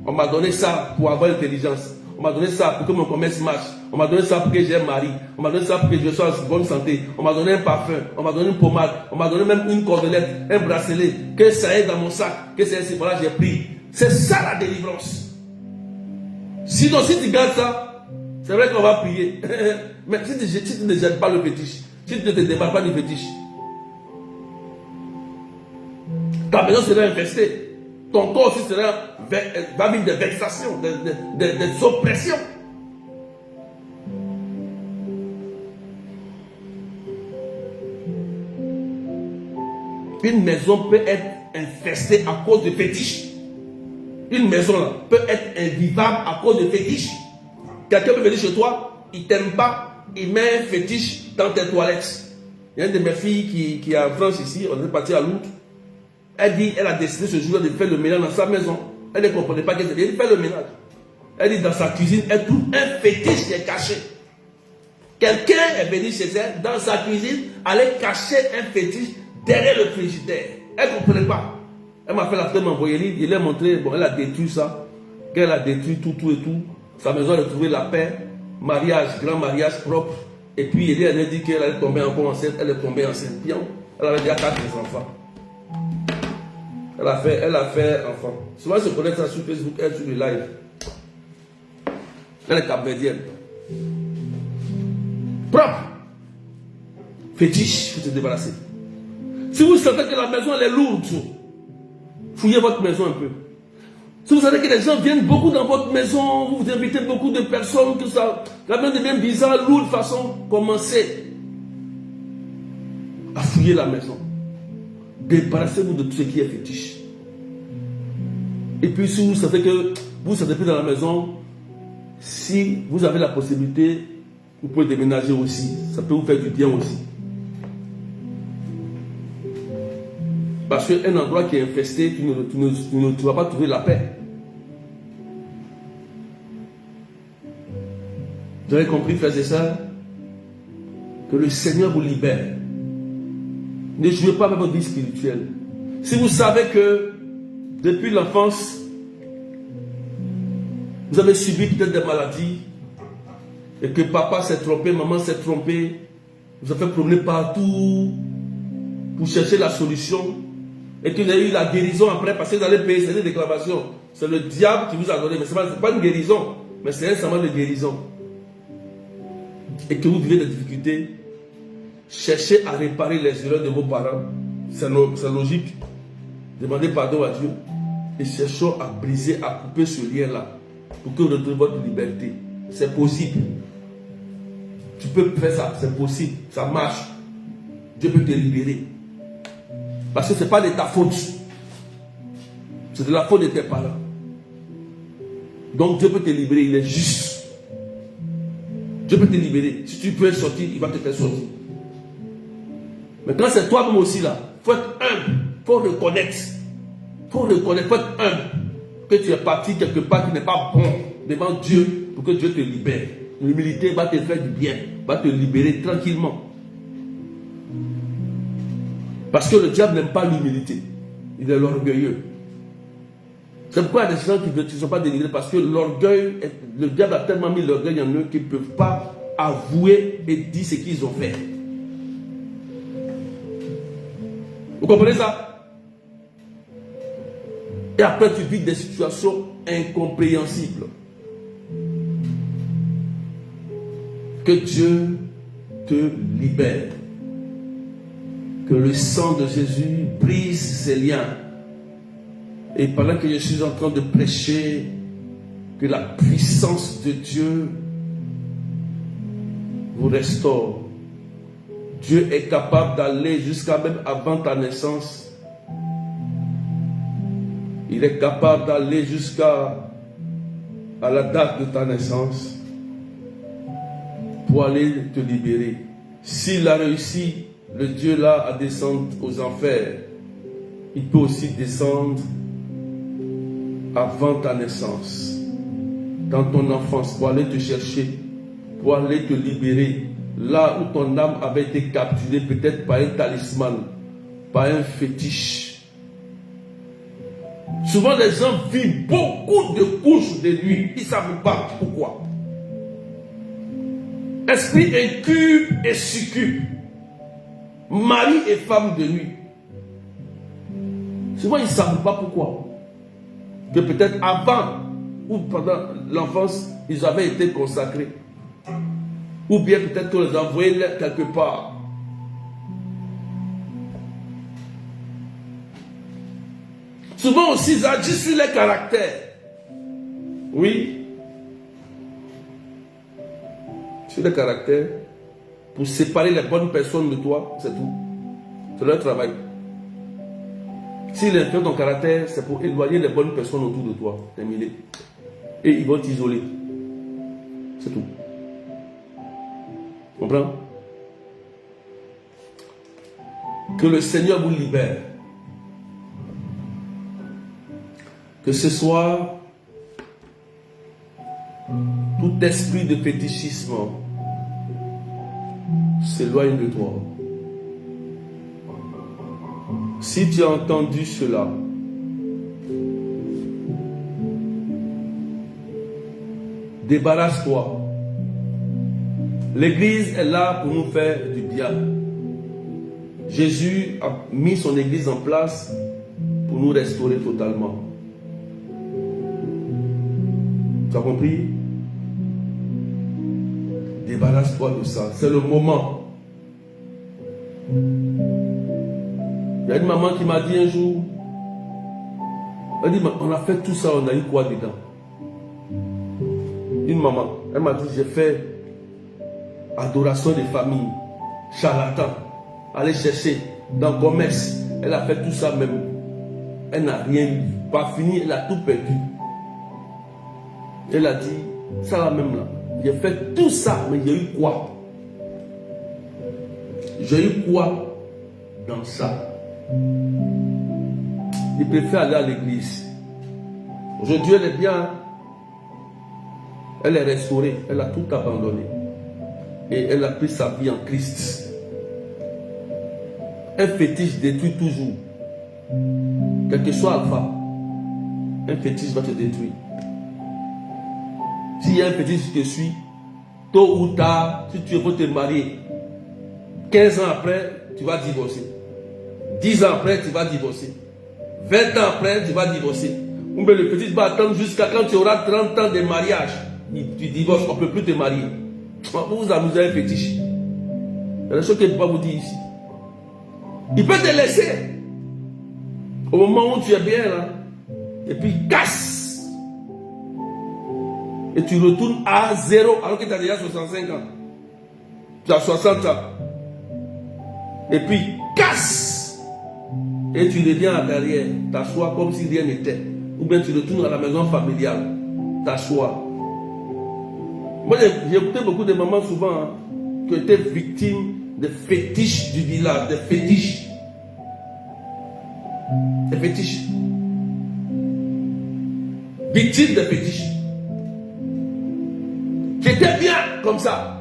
On m'a donné ça pour avoir l'intelligence. On m'a donné ça pour que mon commerce marche. On m'a donné ça pour que j'ai un mari. On m'a donné ça pour que je sois en bonne santé. On m'a donné un parfum. On m'a donné une pommade. On m'a donné même une cordelette, un bracelet. Que ça est dans mon sac. Que c'est voilà, j'ai pris. C'est ça la délivrance. Sinon, si tu gardes ça, c'est vrai qu'on va prier. Mais si tu ne jettes pas le fétiche, si tu ne te débarrasses pas du fétiche, Ta maison sera infestée. Ton corps aussi va vivre des vexations, des oppressions. Une maison peut être infestée à cause de fétiches. Une maison là peut être invivable à cause de fétiches. Quelqu'un peut venir chez toi, il t'aime pas, il met un fétiche dans tes toilettes. Il y a une de mes filles qui est en France ici, on est parti à Londres. Elle dit, elle a décidé ce jour-là de faire le ménage dans sa maison. Elle ne comprenait pas qu'elle devait faire le ménage. Elle dit, dans sa cuisine, elle trouve un fétiche qui est caché. Quelqu'un est venu chez elle, dans sa cuisine, allait cacher un fétiche derrière le frigidaire. Elle ne comprenait pas. Elle m'a fait la flemme m'envoyer, il a montré, bon, elle a détruit ça. Qu'elle a détruit tout et tout. Sa maison, elle a trouvé la paix. Mariage, grand mariage propre. Et puis, elle a dit qu'elle allait tomber encore enceinte. Elle est tombée enceinte. Bien. Elle avait déjà 4 enfants. Elle a fait enfant. Souvent, elle se connecte ça sur Facebook, elle sur le live. Elle est capverdienne. Propre. Fétiche, il faut se débarrasser. Si vous sentez que la maison elle est lourde, fouillez votre maison un peu. Si vous savez que les gens viennent beaucoup dans votre maison, vous invitez beaucoup de personnes, que ça, la maison devient bizarre, lourde, façon, commencez à fouiller la maison. Débarrassez-vous de tout ce qui est fétiche. Et puis si vous savez que vous ne savez plus dans la maison, si vous avez la possibilité, vous pouvez déménager aussi. Ça peut vous faire du bien aussi. Parce qu'un endroit qui est infesté, tu ne vas pas trouver la paix. Vous avez compris, frères et sœurs, que le Seigneur vous libère. Ne jouez pas avec votre vie spirituelle. Si vous savez que depuis l'enfance, vous avez subi peut-être des maladies et que papa s'est trompé, maman s'est trompée, vous avez fait promener partout pour chercher la solution et que vous avez eu la guérison après parce que vous allez payer, c'est une déclaration. C'est le diable qui vous a donné, mais ce n'est pas une guérison, mais c'est un serment de guérison. Et que vous vivez des difficultés, cherchez à réparer les erreurs de vos parents. C'est logique. Demandez pardon à Dieu et cherchons à briser, à couper ce lien-là pour que vous retrouviez votre liberté. C'est possible. Tu peux faire ça, c'est possible, ça marche. Dieu peut te libérer. Parce que ce n'est pas de ta faute. C'est de la faute de tes parents. Donc Dieu peut te libérer, il est juste. Dieu peut te libérer. Si tu peux sortir, il va te faire sortir. Mais quand c'est toi-même aussi là, il faut être humble, il faut reconnaître. Il faut reconnaître, il faut être humble. Que tu es parti quelque part qui n'est pas bon devant Dieu pour que Dieu te libère. L'humilité va te faire du bien, va te libérer tranquillement. Parce que le diable n'aime pas l'humilité. Il est l'orgueilleux. C'est pourquoi il y a des gens qui ne sont pas délivrés. Parce que l'orgueil, le diable a tellement mis l'orgueil en eux qu'ils ne peuvent pas avouer et dire ce qu'ils ont fait. Vous comprenez ça? Et après tu vis des situations incompréhensibles. Que Dieu te libère. Que le sang de Jésus brise ces liens. Et pendant que je suis en train de prêcher, que la puissance de Dieu vous restaure. Dieu est capable d'aller jusqu'à même avant ta naissance. Il est capable d'aller jusqu'à la date de ta naissance pour aller te libérer. S'il a réussi, le Dieu là, à descendre aux enfers, il peut aussi descendre avant ta naissance, dans ton enfance, pour aller te chercher, pour aller te libérer, là où ton âme avait été capturée, peut-être par un talisman, par un fétiche. Souvent les gens vivent beaucoup de couches de nuit, ils ne savent pas pourquoi. Esprit incube et succube, mari et femme de nuit. Souvent ils ne savent pas pourquoi. Que peut-être avant ou pendant l'enfance, ils avaient été consacrés. Ou bien peut-être qu'on les envoyait quelque part. Souvent aussi, ils agissent sur les caractères. Oui. Sur les caractères. Pour séparer les bonnes personnes de toi, c'est tout. C'est leur travail. S'ils influencent ton caractère, c'est pour éloigner les bonnes personnes autour de toi. Terminé. Et ils vont t'isoler. C'est tout. Comprends? Que le Seigneur vous libère. Que ce soir, tout esprit de fétichisme s'éloigne de toi. Si tu as entendu cela, débarrasse-toi. L'église est là pour nous faire du bien. Jésus a mis son église en place pour nous restaurer totalement. Tu as compris? Débarrasse-toi de ça. C'est le moment. Il y a une maman qui m'a dit un jour, elle dit, on a fait tout ça, on a eu quoi dedans? Une maman, elle m'a dit, j'ai fait adoration des familles, charlatan, aller chercher dans le commerce. Elle a fait tout ça même. Elle n'a rien eu, pas fini, elle a tout perdu. Elle a dit, ça là même là, j'ai fait tout ça, mais j'ai eu quoi? J'ai eu quoi dans ça? Il préfère aller à l'église. Aujourd'hui, elle est bien. Elle est restaurée. Elle a tout abandonné. Et elle a pris sa vie en Christ. Un fétiche détruit toujours. Quel que soit alpha, un fétiche va te détruire. S'il y a un fétiche qui te suit, tôt ou tard, si tu veux te marier, 15 ans après, tu vas divorcer. 10 ans après, tu vas divorcer. 20 ans après, tu vas divorcer. Ou bien le petit va attendre jusqu'à quand tu auras 30 ans de mariage. Tu divorces, on ne peut plus te marier. Vous vous amusez à un fétiche. Il y a des choses qu'il ne peut pas vous dire ici. Il peut te laisser. Au moment où tu es bien là. Et puis il casse. Et tu retournes à 0 alors que tu as déjà 65 ans. Tu as 60 ans. Et puis casse. Et tu reviens à derrière, t'assois comme si rien n'était. Ou bien tu retournes à la maison familiale, t'assois. Moi j'ai écouté beaucoup de mamans souvent qui étaient victimes des fétiches du village, des fétiches. Des fétiches. Victimes des fétiches. Qui étaient bien comme ça.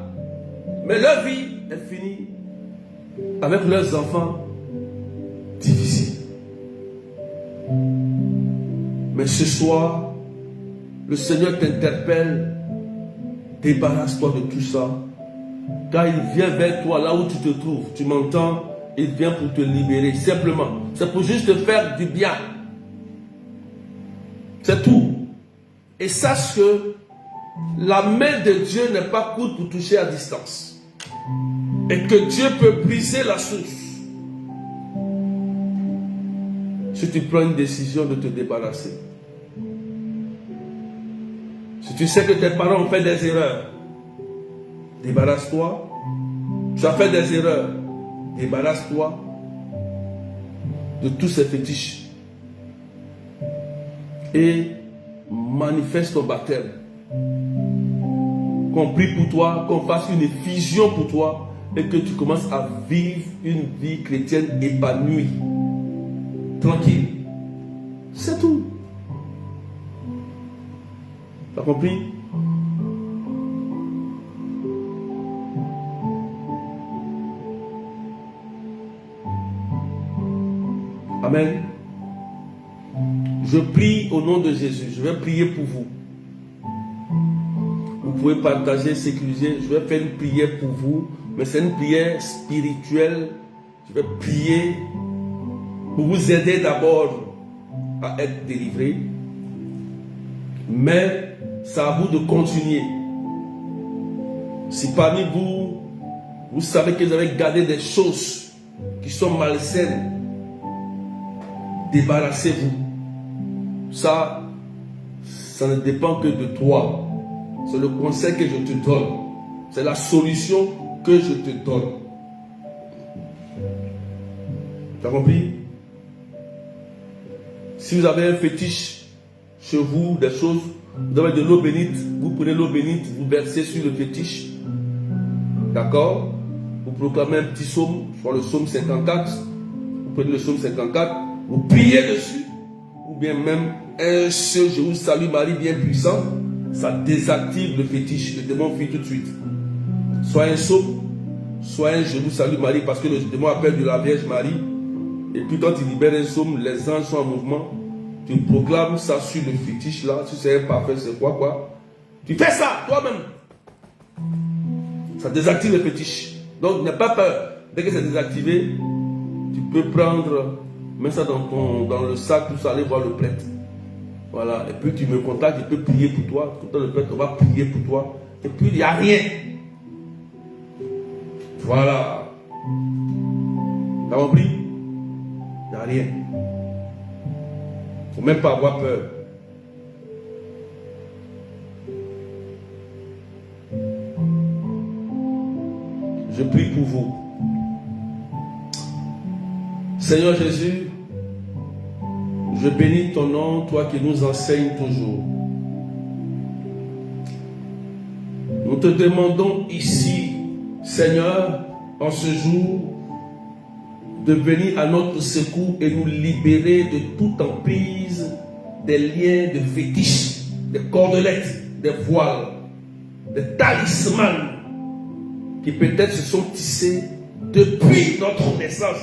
Mais leur vie est finie avec leurs enfants difficile. Mais ce soir, le Seigneur t'interpelle, débarrasse-toi de tout ça, car il vient vers toi là où tu te trouves. Tu m'entends? Il vient pour te libérer, simplement. C'est pour juste te faire du bien. C'est tout. Et sache que la main de Dieu n'est pas courte pour toucher à distance. Et que Dieu peut briser la source. Si tu prends une décision de te débarrasser. Si tu sais que tes parents ont fait des erreurs, débarrasse-toi. Tu as fait des erreurs, débarrasse-toi de tous ces fétiches. Et manifeste ton baptême. Qu'on prie pour toi, qu'on fasse une effusion pour toi et que tu commences à vivre une vie chrétienne épanouie. Tranquille. C'est tout. Tu as compris? Amen. Je prie au nom de Jésus. Je vais prier pour vous. Vous pouvez partager, sécuriser. Je vais faire une prière pour vous. Mais c'est une prière spirituelle. Je vais prier pour vous aider d'abord à être délivré. Mais c'est à vous de continuer. Si parmi vous, vous savez que vous avez gardé des choses qui sont malsaines, débarrassez-vous. ça ne dépend que de toi. C'est le conseil que je te donne. C'est la solution que je te donne. Tu as compris? Si vous avez un fétiche chez vous, des choses, vous avez de l'eau bénite, vous prenez l'eau bénite, vous versez sur le fétiche. D'accord? Vous proclamez un petit psaume, soit le psaume 54. Vous prenez le psaume 54, vous priez dessus. Ou bien même un seul je vous salue Marie bien puissant. Ça désactive le fétiche, le démon fuit tout de suite. Soit un psaume, soit un je vous salue Marie, parce que le démon appelle de la Vierge Marie. Et puis quand il libère un psaume, les anges sont en mouvement. Tu proclames ça sur le fétiche là. Si c'est un parfait, c'est quoi? Tu fais ça toi-même. Ça désactive le fétiche. Donc n'aie pas peur. Dès que c'est désactivé, tu peux prendre, mets ça dans le sac, tout ça, aller voir le prêtre. Voilà. Et puis tu me contactes, il peut prier pour toi. Tout le prêtre va prier pour toi. Et puis il n'y a rien. Voilà. T'as compris? Il n'y a rien. Il ne faut même pas avoir peur. Je prie pour vous. Seigneur Jésus, je bénis ton nom, toi qui nous enseignes toujours. Nous te demandons ici, Seigneur, en ce jour, de venir à notre secours et nous libérer de toute emprise des liens de fétiches, des cordelettes, des voiles, des talismans qui peut-être se sont tissés depuis notre naissance.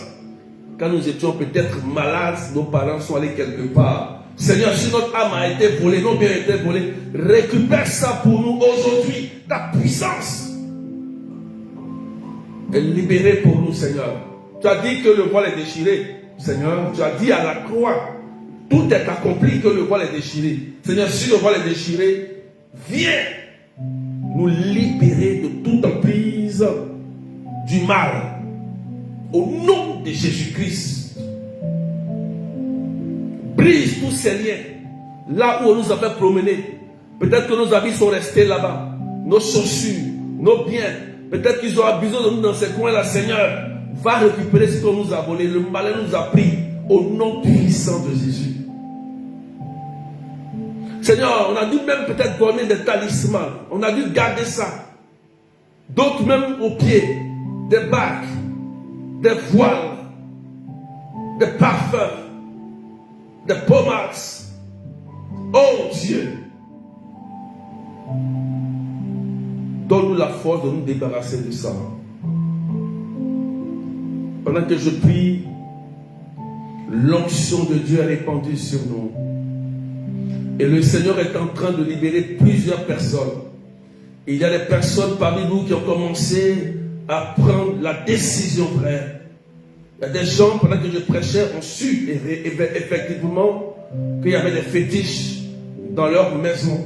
Quand nous étions peut-être malades, nos parents sont allés quelque part. Seigneur, si notre âme a été volée, nos biens ont été volés, récupère ça pour nous aujourd'hui. Ta puissance est libérée pour nous, Seigneur. Tu as dit que le voile est déchiré, Seigneur. Tu as dit à la croix, tout est accompli, que le voile est déchiré. Seigneur, si le voile est déchiré, viens nous libérer de toute emprise du mal. Au nom de Jésus-Christ. Brise tous ces liens. Là où on nous avait promenés. Peut-être que nos habits sont restés là-bas. Nos chaussures, nos biens. Peut-être qu'ils ont abusé de nous dans ces coins-là. Seigneur, va récupérer ce qu'on nous a volé. Le malin nous a pris. Au nom puissant de Jésus. Seigneur, on a dû même peut-être donner des talismans. On a dû garder ça. D'autres même aux pieds. Des bagues. Des voiles. Des parfums. Des pommades. Oh Dieu. Donne-nous la force de nous débarrasser de ça. Pendant que je prie, l'onction de Dieu est répandue sur nous. Et le Seigneur est en train de libérer plusieurs personnes. Et il y a des personnes parmi nous qui ont commencé à prendre la décision, frère. Il y a des gens, pendant que je prêchais, ont su effectivement qu'il y avait des fétiches dans leur maison.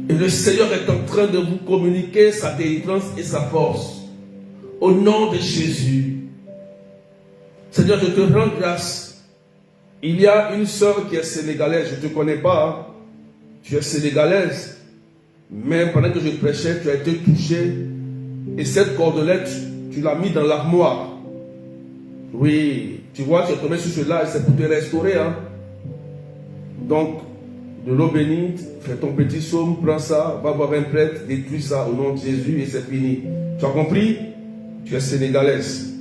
Et le Seigneur est en train de vous communiquer sa délivrance et sa force. Au nom de Jésus. Seigneur, je te rends grâce. Il y a une sœur qui est sénégalaise. Je ne te connais pas. Hein. Tu es sénégalaise. Mais pendant que je prêchais, tu as été touché. Et cette cordelette, tu l'as mis dans l'armoire. Oui. Tu vois, tu es tombé sur cela et c'est pour te restaurer. Hein. Donc, de l'eau bénite, fais ton petit psaume, prends ça, va voir un prêtre, détruis ça au nom de Jésus et c'est fini. Tu as compris? Tu es sénégalaise.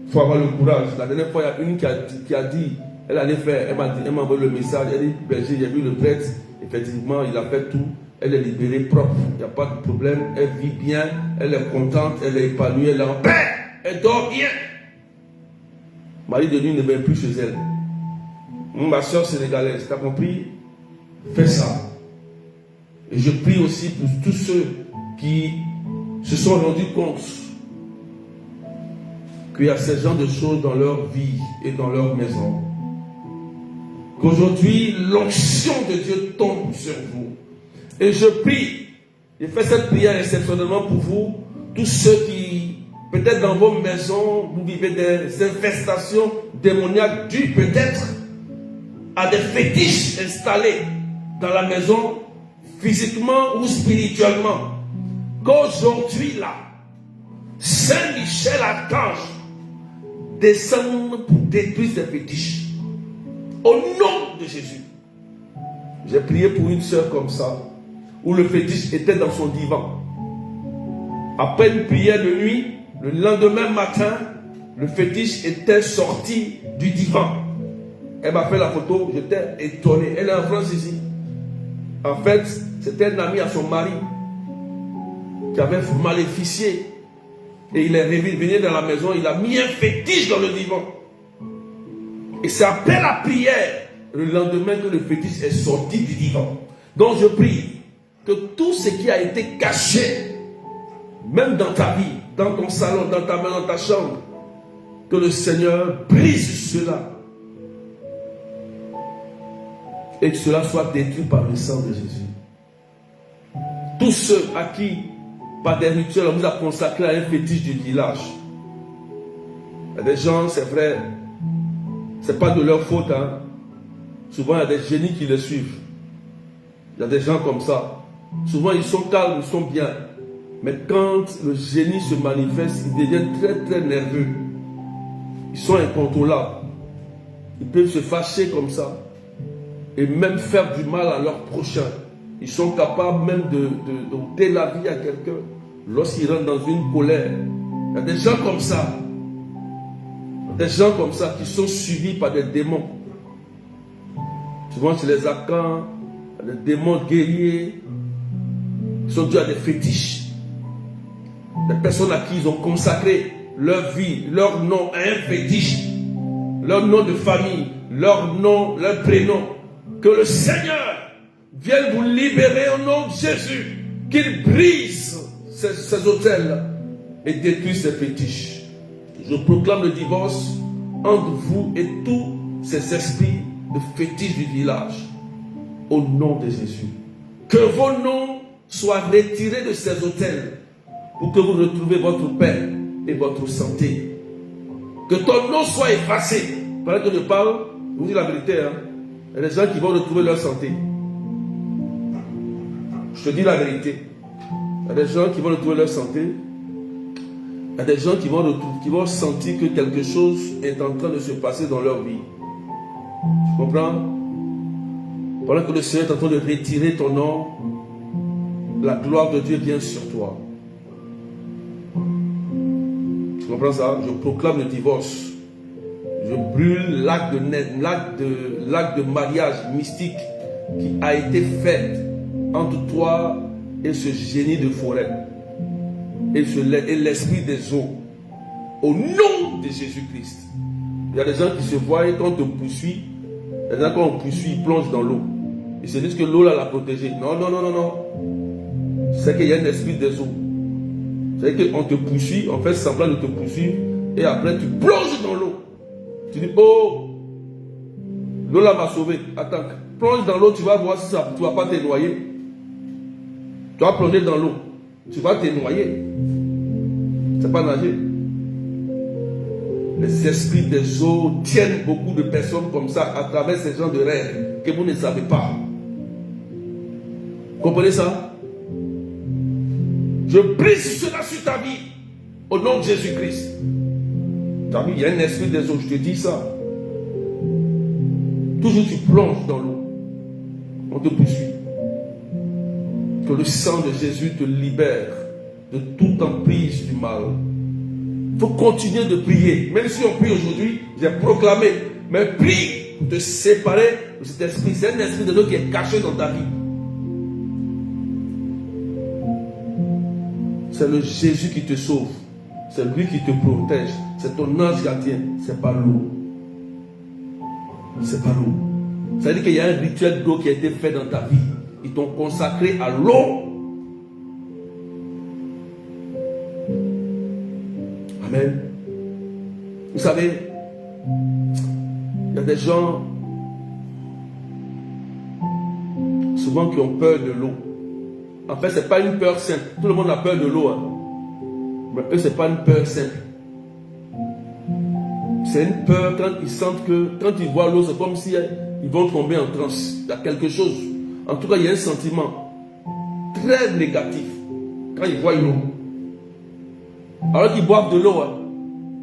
Il faut avoir le courage. La dernière fois, il y a une qui a dit, elle allait faire, elle m'a envoyé le message, elle dit, berger, j'ai vu le prêtre, effectivement, il a fait tout, elle est libérée, propre, il n'y a pas de problème, elle vit bien, elle est contente, elle est épanouie, elle est en paix, elle dort bien. Mari de nuit ne vient plus chez elle. Ma soeur sénégalaise, tu as compris? Fais ça. Et je prie aussi pour tous ceux qui se sont rendus compte qu'il y a ce genre de choses dans leur vie et dans leur maison. Qu'aujourd'hui, l'onction de Dieu tombe sur vous. Et je prie, je fais cette prière exceptionnellement pour vous, tous ceux qui, peut-être dans vos maisons, vous vivez des infestations démoniaques dues peut-être a des fétiches installés dans la maison, physiquement ou spirituellement, qu'aujourd'hui là, Saint Michel Archange descend pour détruire ces fétiches. Au nom de Jésus. J'ai prié pour une sœur comme ça, où le fétiche était dans son divan. Après une prière de nuit, le lendemain matin, le fétiche était sorti du divan. Elle m'a fait la photo, j'étais étonné. Elle est en France ici. En fait, c'était un ami à son mari qui avait maléficié. Et il est revenu dans la maison, il a mis un fétiche dans le divan. Et c'est après la prière, le lendemain, que le fétiche est sorti du divan. Donc je prie que tout ce qui a été caché, même dans ta vie, dans ton salon, dans ta main, dans ta chambre, que le Seigneur brise cela. Et que cela soit détruit par le sang de Jésus. Tous ceux à qui, par des rituels, on vous a consacré à un fétiche du village. Il y a des gens, c'est vrai, c'est pas de leur faute. Hein. Souvent, il y a des génies qui les suivent. Il y a des gens comme ça. Souvent, ils sont calmes, ils sont bien. Mais quand le génie se manifeste, ils deviennent très, très nerveux. Ils sont incontrôlables. Ils peuvent se fâcher comme ça. Et même faire du mal à leur prochain. Ils sont capables même d'ôter la vie à quelqu'un lorsqu'ils rentrent dans une colère. Il y a des gens comme ça. Des gens comme ça qui sont suivis par des démons. Souvent, c'est les Akans, des démons guerriers. Ils sont dus à des fétiches. Des personnes à qui ils ont consacré leur vie, leur nom à un fétiche. Leur nom de famille, leur nom, leur prénom. Que le Seigneur vienne vous libérer au nom de Jésus. Qu'il brise ces autels et détruise ces fétiches. Je proclame le divorce entre vous et tous ces esprits de fétiches du village. Au nom de Jésus. Que vos noms soient retirés de ces autels pour que vous retrouviez votre paix et votre santé. Que ton nom soit effacé. Pendant que je parle, je vous dis la vérité, hein? Il y a des gens qui vont retrouver leur santé. Je te dis la vérité. Il y a des gens qui vont retrouver leur santé. Il y a des gens qui vont sentir que quelque chose est en train de se passer dans leur vie. Tu comprends? Pendant que le Seigneur est en train de retirer ton nom, la gloire de Dieu vient sur toi. Tu comprends ça? Je proclame le divorce. Je brûle l'acte de mariage mystique qui a été fait entre toi et ce génie de forêt et l'esprit des eaux. Au nom de Jésus-Christ. Il y a des gens qui se voient et quand on te poursuit, il y a des gens quand on poursuit, ils plongent dans l'eau. Ils se disent que l'eau là l'a protégé. Non, non, non, non, non. C'est qu'il y a un esprit des eaux. C'est qu'on te poursuit, on fait semblant de te poursuivre et après tu plonges dans l'eau. Tu dis, oh, l'eau là m'a sauvé. Attends, plonge dans l'eau, tu vas voir si ça, tu ne vas pas te noyer. Tu vas plonger dans l'eau, tu vas te noyer. C'est pas nager. Les esprits des eaux tiennent beaucoup de personnes comme ça à travers ces gens de rêve que vous ne savez pas. Comprenez ça? Je brise cela sur ta vie au nom de Jésus-Christ. Tu as vu, il y a un esprit des eaux, je te dis ça. Toujours tu plonges dans l'eau. On te poursuit. Que le sang de Jésus te libère de toute emprise du mal. Il faut continuer de prier. Même si on prie aujourd'hui, j'ai proclamé. Mais prie pour te séparer de cet esprit. C'est un esprit de l'eau qui est caché dans ta vie. C'est le Jésus qui te sauve. C'est lui qui te protège. C'est ton ange gardien. C'est pas l'eau. C'est pas l'eau. Ça veut dire qu'il y a un rituel d'eau qui a été fait dans ta vie. Ils t'ont consacré à l'eau. Amen. Vous savez, il y a des gens souvent qui ont peur de l'eau. En fait, ce n'est pas une peur simple. Tout le monde a peur de l'eau. Hein. Mais eux, ce n'est pas une peur simple. C'est une peur quand ils sentent que, quand ils voient l'eau, c'est comme si ils vont tomber en transe. Il y a quelque chose. En tout cas, il y a un sentiment très négatif quand ils voient l'eau. Alors qu'ils boivent de l'eau, hein,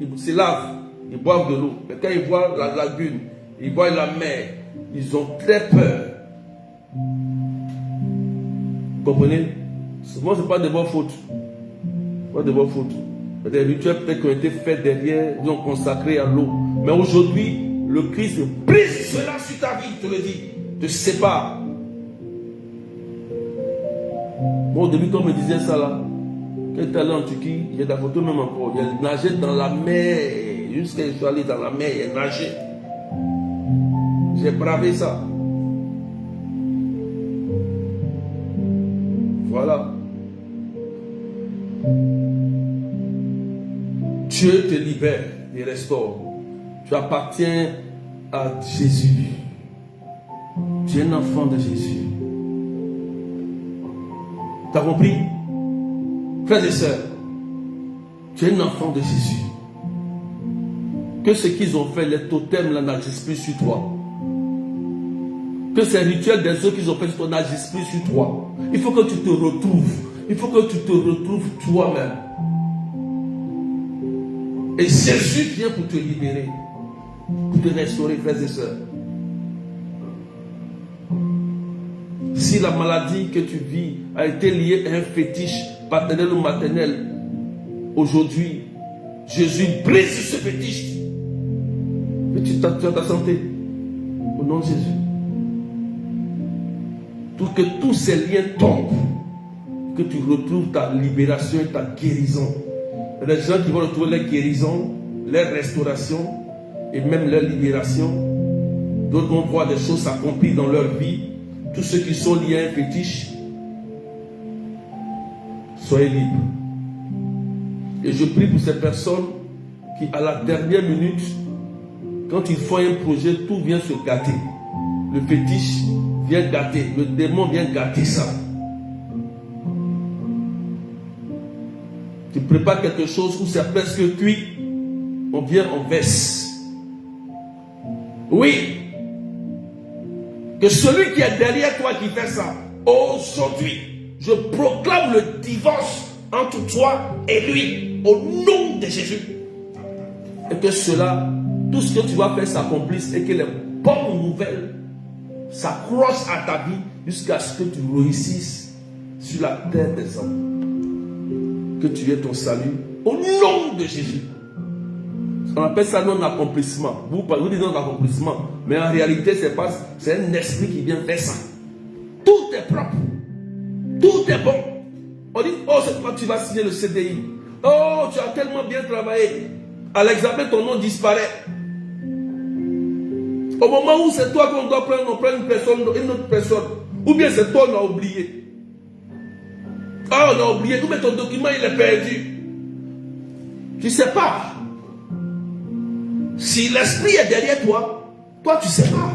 ils se lavent, ils boivent de l'eau. Mais quand ils voient la lagune, ils voient la mer, ils ont très peur. Vous comprenez? Souvent, ce n'est pas de votre faute. Pas de votre faute. Des rituels peut-être qui ont été faits derrière, ils ont consacré à l'eau. Mais aujourd'hui, le Christ brise cela sur ta vie, je te le dis. Te sépare. Moi, au début, quand on me disait ça là, quand j'étais allé en Turquie, j'ai la photo même encore. Il nageait dans la mer. Jusqu'à je suis allé dans la mer, il nageait. J'ai bravé ça. Voilà. Dieu te libère et restaure. Tu appartiens à Jésus. Tu es un enfant de Jésus. Tu as compris? Frères et sœurs, tu es un enfant de Jésus. Que ce qu'ils ont fait, les totems là n'agissent plus sur toi. Que ces rituels des autres qu'ils ont fait sur toi n'agissent plus sur toi. Il faut que tu te retrouves. Il faut que tu te retrouves toi-même. Et Jésus vient pour te libérer, pour te restaurer, frères et sœurs. Si la maladie que tu vis a été liée à un fétiche paternel ou maternel, aujourd'hui, Jésus brise ce fétiche. Et tu as ta santé. Au nom de Jésus. Pour que tous ces liens tombent. Que tu retrouves ta libération et ta guérison. Il y a des gens qui vont retrouver leur guérison, leur restauration et même leur libération. D'autres vont voir des choses s'accomplir dans leur vie. Tous ceux qui sont liés à un fétiche, soyez libres. Et je prie pour ces personnes qui, à la dernière minute, quand ils font un projet, tout vient se gâter. Le fétiche vient gâter, le démon vient gâter ça. Tu prépares quelque chose où c'est presque cuit, on vient en verse. Oui, que celui qui est derrière toi qui fait ça, aujourd'hui, je proclame le divorce entre toi et lui, au nom de Jésus. Et que cela, tout ce que tu vas faire s'accomplisse et que les bonnes nouvelles s'accrochent à ta vie jusqu'à ce que tu réussisses sur la terre des hommes. Que tu aies ton salut au nom de Jésus. On appelle ça non-accomplissement. Vous dites non-accomplissement, mais en réalité, c'est un esprit qui vient faire ça. Tout est propre. Tout est bon. On dit, oh, c'est toi, tu vas signer le CDI. Oh, tu as tellement bien travaillé. À l'examen, ton nom disparaît. Au moment où c'est toi qu'on doit prendre, on prend une autre personne. Ou bien c'est toi qu'on a oublié. Ah, on a oublié, mais ton document il est perdu. Tu ne sais pas. Si l'esprit est derrière toi, toi tu ne sais pas.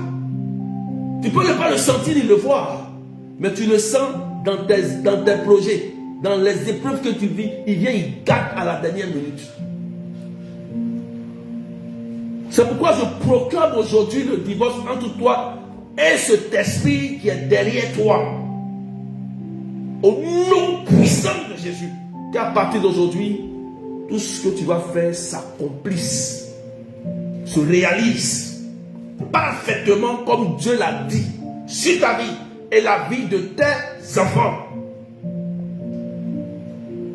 Tu peux ne pas le sentir ni le voir, mais tu le sens dans tes projets, dans les épreuves que tu vis. Il vient, il gâte à la dernière minute. C'est pourquoi je proclame aujourd'hui le divorce entre toi et cet esprit qui est derrière toi. Au nom puissant de Jésus, qu'à partir d'aujourd'hui, tout ce que tu vas faire s'accomplisse, se réalise parfaitement comme Dieu l'a dit sur ta vie et la vie de tes enfants.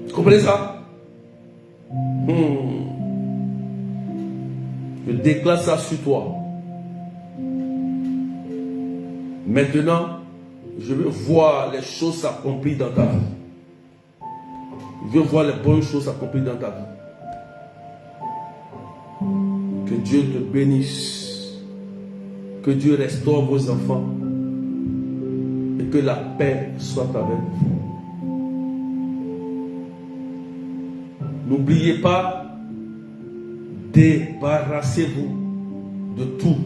Vous comprenez ça? Je déclare ça sur toi. Maintenant, je veux voir les choses s'accomplir dans ta vie. Je veux voir les bonnes choses s'accomplir dans ta vie. Que Dieu te bénisse. Que Dieu restaure vos enfants. Et que la paix soit avec vous. N'oubliez pas, débarrassez-vous de tout.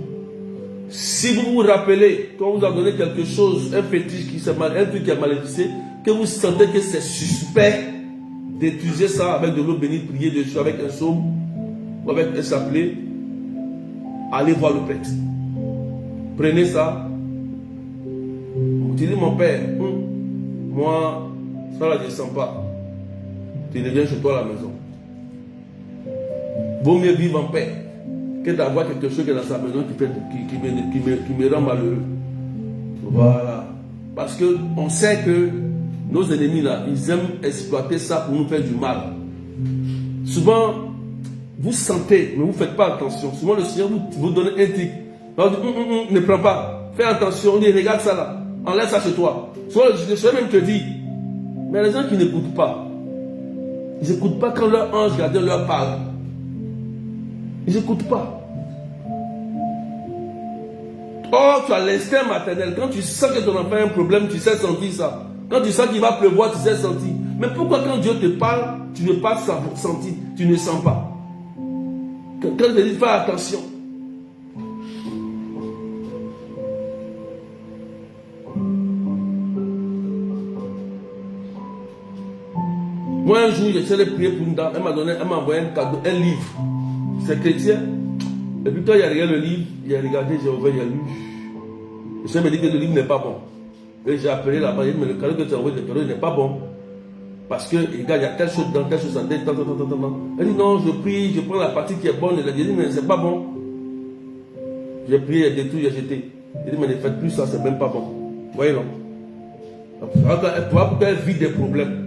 Si vous vous rappelez, quand on vous a donné quelque chose, un fétiche qui s'est mal, un truc qui a maléficé, que vous sentez que c'est suspect, détruisez ça avec de l'eau bénite, priez dessus avec un psaume ou avec un chapelet. Allez voir le prêtre. Prenez ça. Tu dis, mon père, moi, ça là, je ne sens pas. Tu reviens chez toi à la maison. Vaut mieux vivre en paix que d'avoir quelque chose qui est dans sa maison qui me rend malheureux. Voilà. Parce qu'on sait que nos ennemis là, ils aiment exploiter ça pour nous faire du mal. Souvent, vous sentez, mais vous ne faites pas attention. Souvent, le Seigneur vous donne un truc. Ne prends pas. Fais attention. On dit, regarde ça là. Enlève ça chez toi. Souvent, le Seigneur même te dit. Mais les gens qui n'écoutent pas, ils n'écoutent pas quand leur ange gardien leur parle. Ils n'écoutent pas. Oh, tu as l'instinct maternel. Quand tu sens que ton enfant a un problème, tu sais sentir ça. Quand tu sens qu'il va pleuvoir, tu sais sentir. Mais pourquoi quand Dieu te parle, tu ne pas sentir, tu ne sens pas? Quand je te dis, fais attention. Moi, un jour, j'essaie de prier pour une dame. Elle m'a envoyé un cadeau, un livre. C'est chrétien. Et puis, toi, il a regardé le livre, il a regardé, j'ai ouvert, il a lu. Le Seigneur me dit que le livre n'est pas bon. Et j'ai appelé là-bas, il dit, mais le cadeau que tu as envoyé, le cadeau n'est pas bon. Parce que, regarde, il y a telle chose dans telle chose dans telle. Elle dit, non, je prie, je prends la partie qui est bonne. Elle a dit, mais c'est pas bon. J'ai prié, il a détruit, il a jeté. Il dit, mais ne faites plus ça, c'est même pas bon. Vous voyez, non? Elle pourra faire vite des problèmes.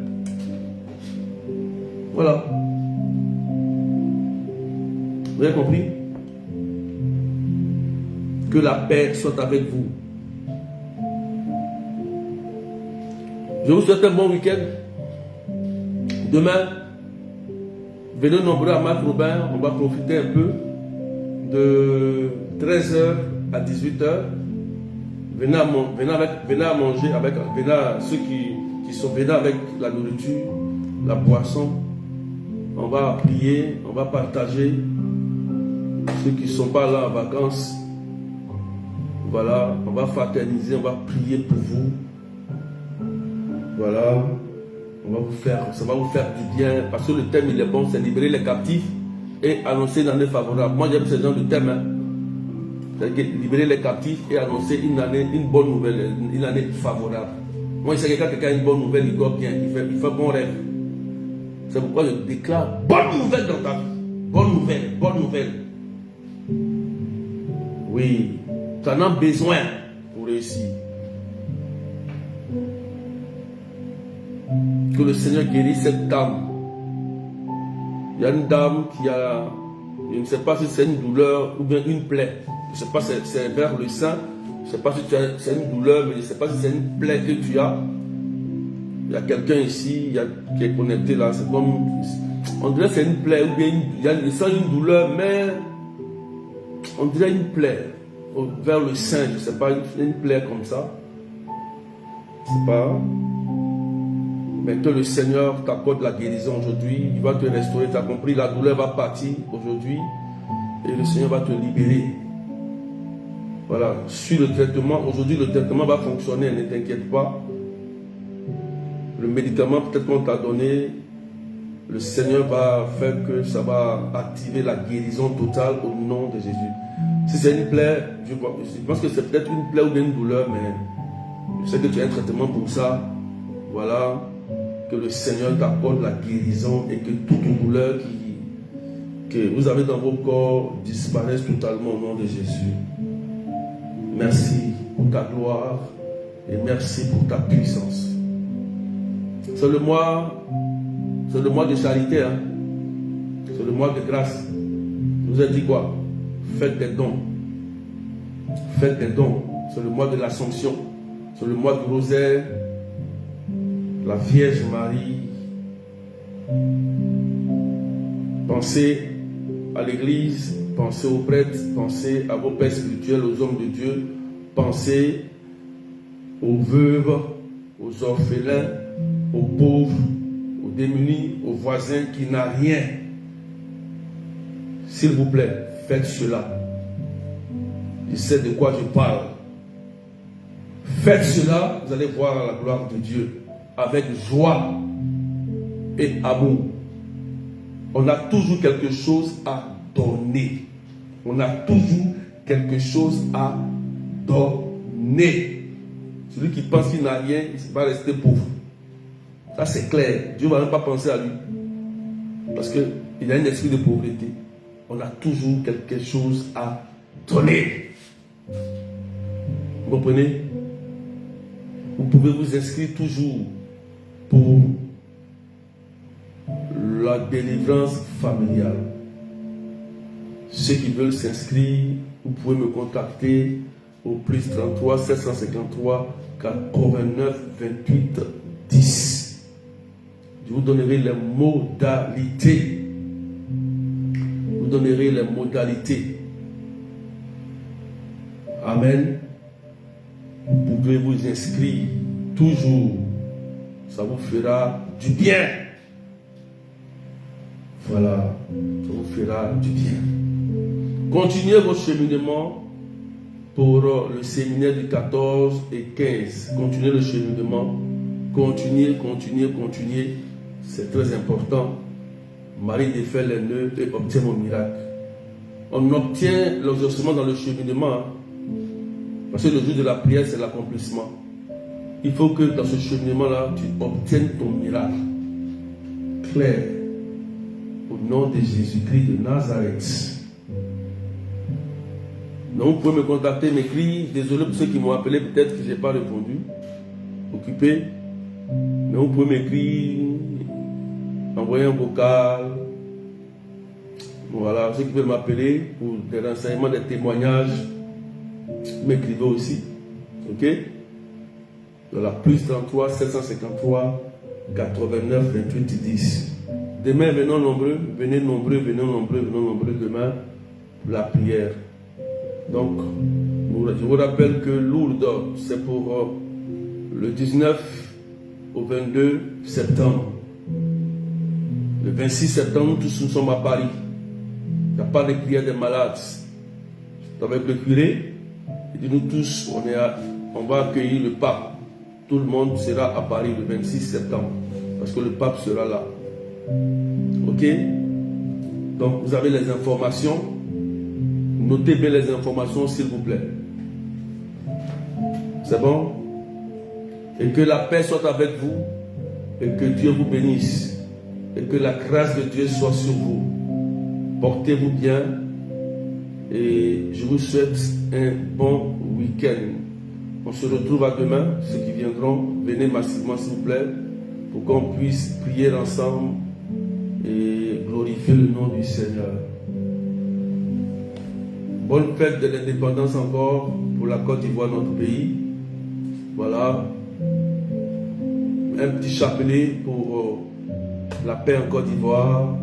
Voilà. Vous avez compris? Que la paix soit avec vous. Je vous souhaite un bon week-end. Demain, venez nombreux à Marc Robin. On va profiter un peu de 13h à 18h. Venez à manger avec, venez à ceux qui sont venus avec la nourriture, la boisson. On va prier, on va partager. Ceux qui ne sont pas là en vacances, voilà, on va fraterniser, on va prier pour vous. Voilà, ça va vous faire du bien, parce que le thème il est bon, c'est libérer les captifs et annoncer une année favorable. Moi j'aime ce genre de thème, hein. C'est-à-dire libérer les captifs et annoncer une bonne nouvelle, une année favorable. Moi je sais que quand quelqu'un a une bonne nouvelle, il dort bien, il fait bon rêve. C'est pourquoi je déclare bonne nouvelle dans ta vie. Bonne nouvelle, bonne nouvelle. Oui, tu en as besoin pour réussir. Que le Seigneur guérisse cette dame. Il y a une dame qui a, je ne sais pas si c'est une douleur ou bien une plaie. Je ne sais pas si c'est vers le sein. Je ne sais pas si c'est une douleur, mais je ne sais pas si c'est une plaie que tu as. Il y a quelqu'un ici qui est connecté là. C'est comme, on dirait que c'est une plaie ou bien il sent une douleur, mais on dirait une plaie vers le sein. Je ne sais pas, une plaie comme ça. Je ne sais pas. Mais que le Seigneur t'accorde la guérison aujourd'hui. Il va te restaurer. Tu as compris, la douleur va partir aujourd'hui. Et le Seigneur va te libérer. Voilà. Suis le traitement. Aujourd'hui, le traitement va fonctionner. Ne t'inquiète pas. Le médicament peut-être qu'on t'a donné, le Seigneur va faire que ça va activer la guérison totale au nom de Jésus. Si c'est une plaie, je pense que c'est peut-être une plaie ou bien une douleur, mais je sais que tu as un traitement pour ça. Voilà. Que le Seigneur t'accorde la guérison et que toute douleur que vous avez dans vos corps disparaisse totalement au nom de Jésus. Merci pour ta gloire et merci pour ta puissance. C'est le mois de charité, hein? C'est le mois de grâce. Je vous ai dit quoi? Faites des dons. Faites des dons. C'est le mois de l'Assomption. C'est le mois du rosaire. La Vierge Marie. Pensez à l'église, pensez aux prêtres, pensez à vos pères spirituels, aux hommes de Dieu, pensez aux veuves, aux orphelins, aux pauvres, aux démunis, aux voisins qui n'ont rien. S'il vous plaît, faites cela. Je sais de quoi je parle. Faites cela, vous allez voir la gloire de Dieu avec joie et amour. On a toujours quelque chose à donner. On a toujours quelque chose à donner. Celui qui pense qu'il n'a rien, il va rester pauvre. Ça c'est clair. Dieu ne va même pas penser à lui. Parce qu'il a un esprit de pauvreté. On a toujours quelque chose à donner. Vous comprenez? Vous pouvez vous inscrire toujours pour la délivrance familiale. Ceux qui veulent s'inscrire, vous pouvez me contacter au plus 33 753 89 28 10. Je vous donnerai les modalités. Je vous donnerai les modalités. Amen. Vous pouvez vous inscrire toujours. Ça vous fera du bien. Voilà. Ça vous fera du bien. Continuez vos cheminements pour le séminaire du 14 et 15. Continuez le cheminement. Continuez. C'est très important. Marie défait les nœuds et obtient mon miracle. On obtient l'exaucement dans le cheminement. Parce que le jour de la prière, c'est l'accomplissement. Il faut que dans ce cheminement-là, tu obtiennes ton miracle. Clair. Au nom de Jésus-Christ de Nazareth. Donc vous pouvez me contacter, m'écrire. Désolé pour ceux qui m'ont appelé, peut-être que je n'ai pas répondu. Occupé. Mais vous pouvez m'écrire, envoyer un vocal. Voilà, ceux qui veulent m'appeler pour des renseignements, des témoignages, m'écrivez aussi. Ok? Voilà, plus 33 753 89 28 10. Demain, venons nombreux demain pour la prière. Donc, je vous rappelle que Lourdes, c'est pour le 19 au 22 septembre. Le 26 septembre, nous tous nous sommes à Paris. Il n'y a pas de prière des malades. Avec le curé, il dit nous tous, on va accueillir le pape. Tout le monde sera à Paris le 26 septembre. Parce que le pape sera là. Ok? Donc, vous avez les informations. Notez bien les informations, s'il vous plaît. C'est bon? Et que la paix soit avec vous. Et que Dieu vous bénisse. Et que la grâce de Dieu soit sur vous. Portez-vous bien. Et je vous souhaite un bon week-end. On se retrouve à demain. Ceux qui viendront, venez massivement, s'il vous plaît. Pour qu'on puisse prier ensemble. Et glorifier le nom du Seigneur. Bonne fête de l'indépendance encore pour la Côte d'Ivoire, notre pays. Voilà. Un petit chapelet pour la paix en Côte d'Ivoire.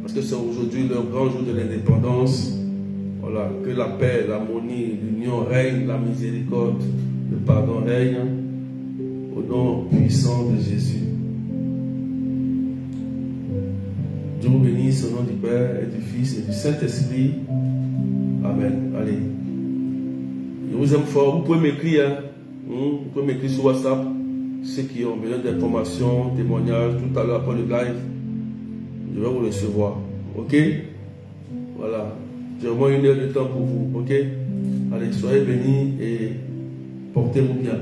Parce que c'est aujourd'hui le grand jour de l'indépendance. Voilà. Que la paix, l'harmonie, l'union règne, la miséricorde, le pardon règne. Au nom puissant de Jésus. Dieu vous bénisse au nom du Père et du Fils et du Saint-Esprit. Amen. Allez. Je vous aime fort. Vous pouvez m'écrire. Vous pouvez m'écrire sur WhatsApp. Ceux qui ont besoin d'informations, témoignages, tout à l'heure après le live, je vais vous recevoir. Ok? Voilà. J'ai au moins 1 heure de temps pour vous. Ok? Allez, soyez bénis et portez-vous bien.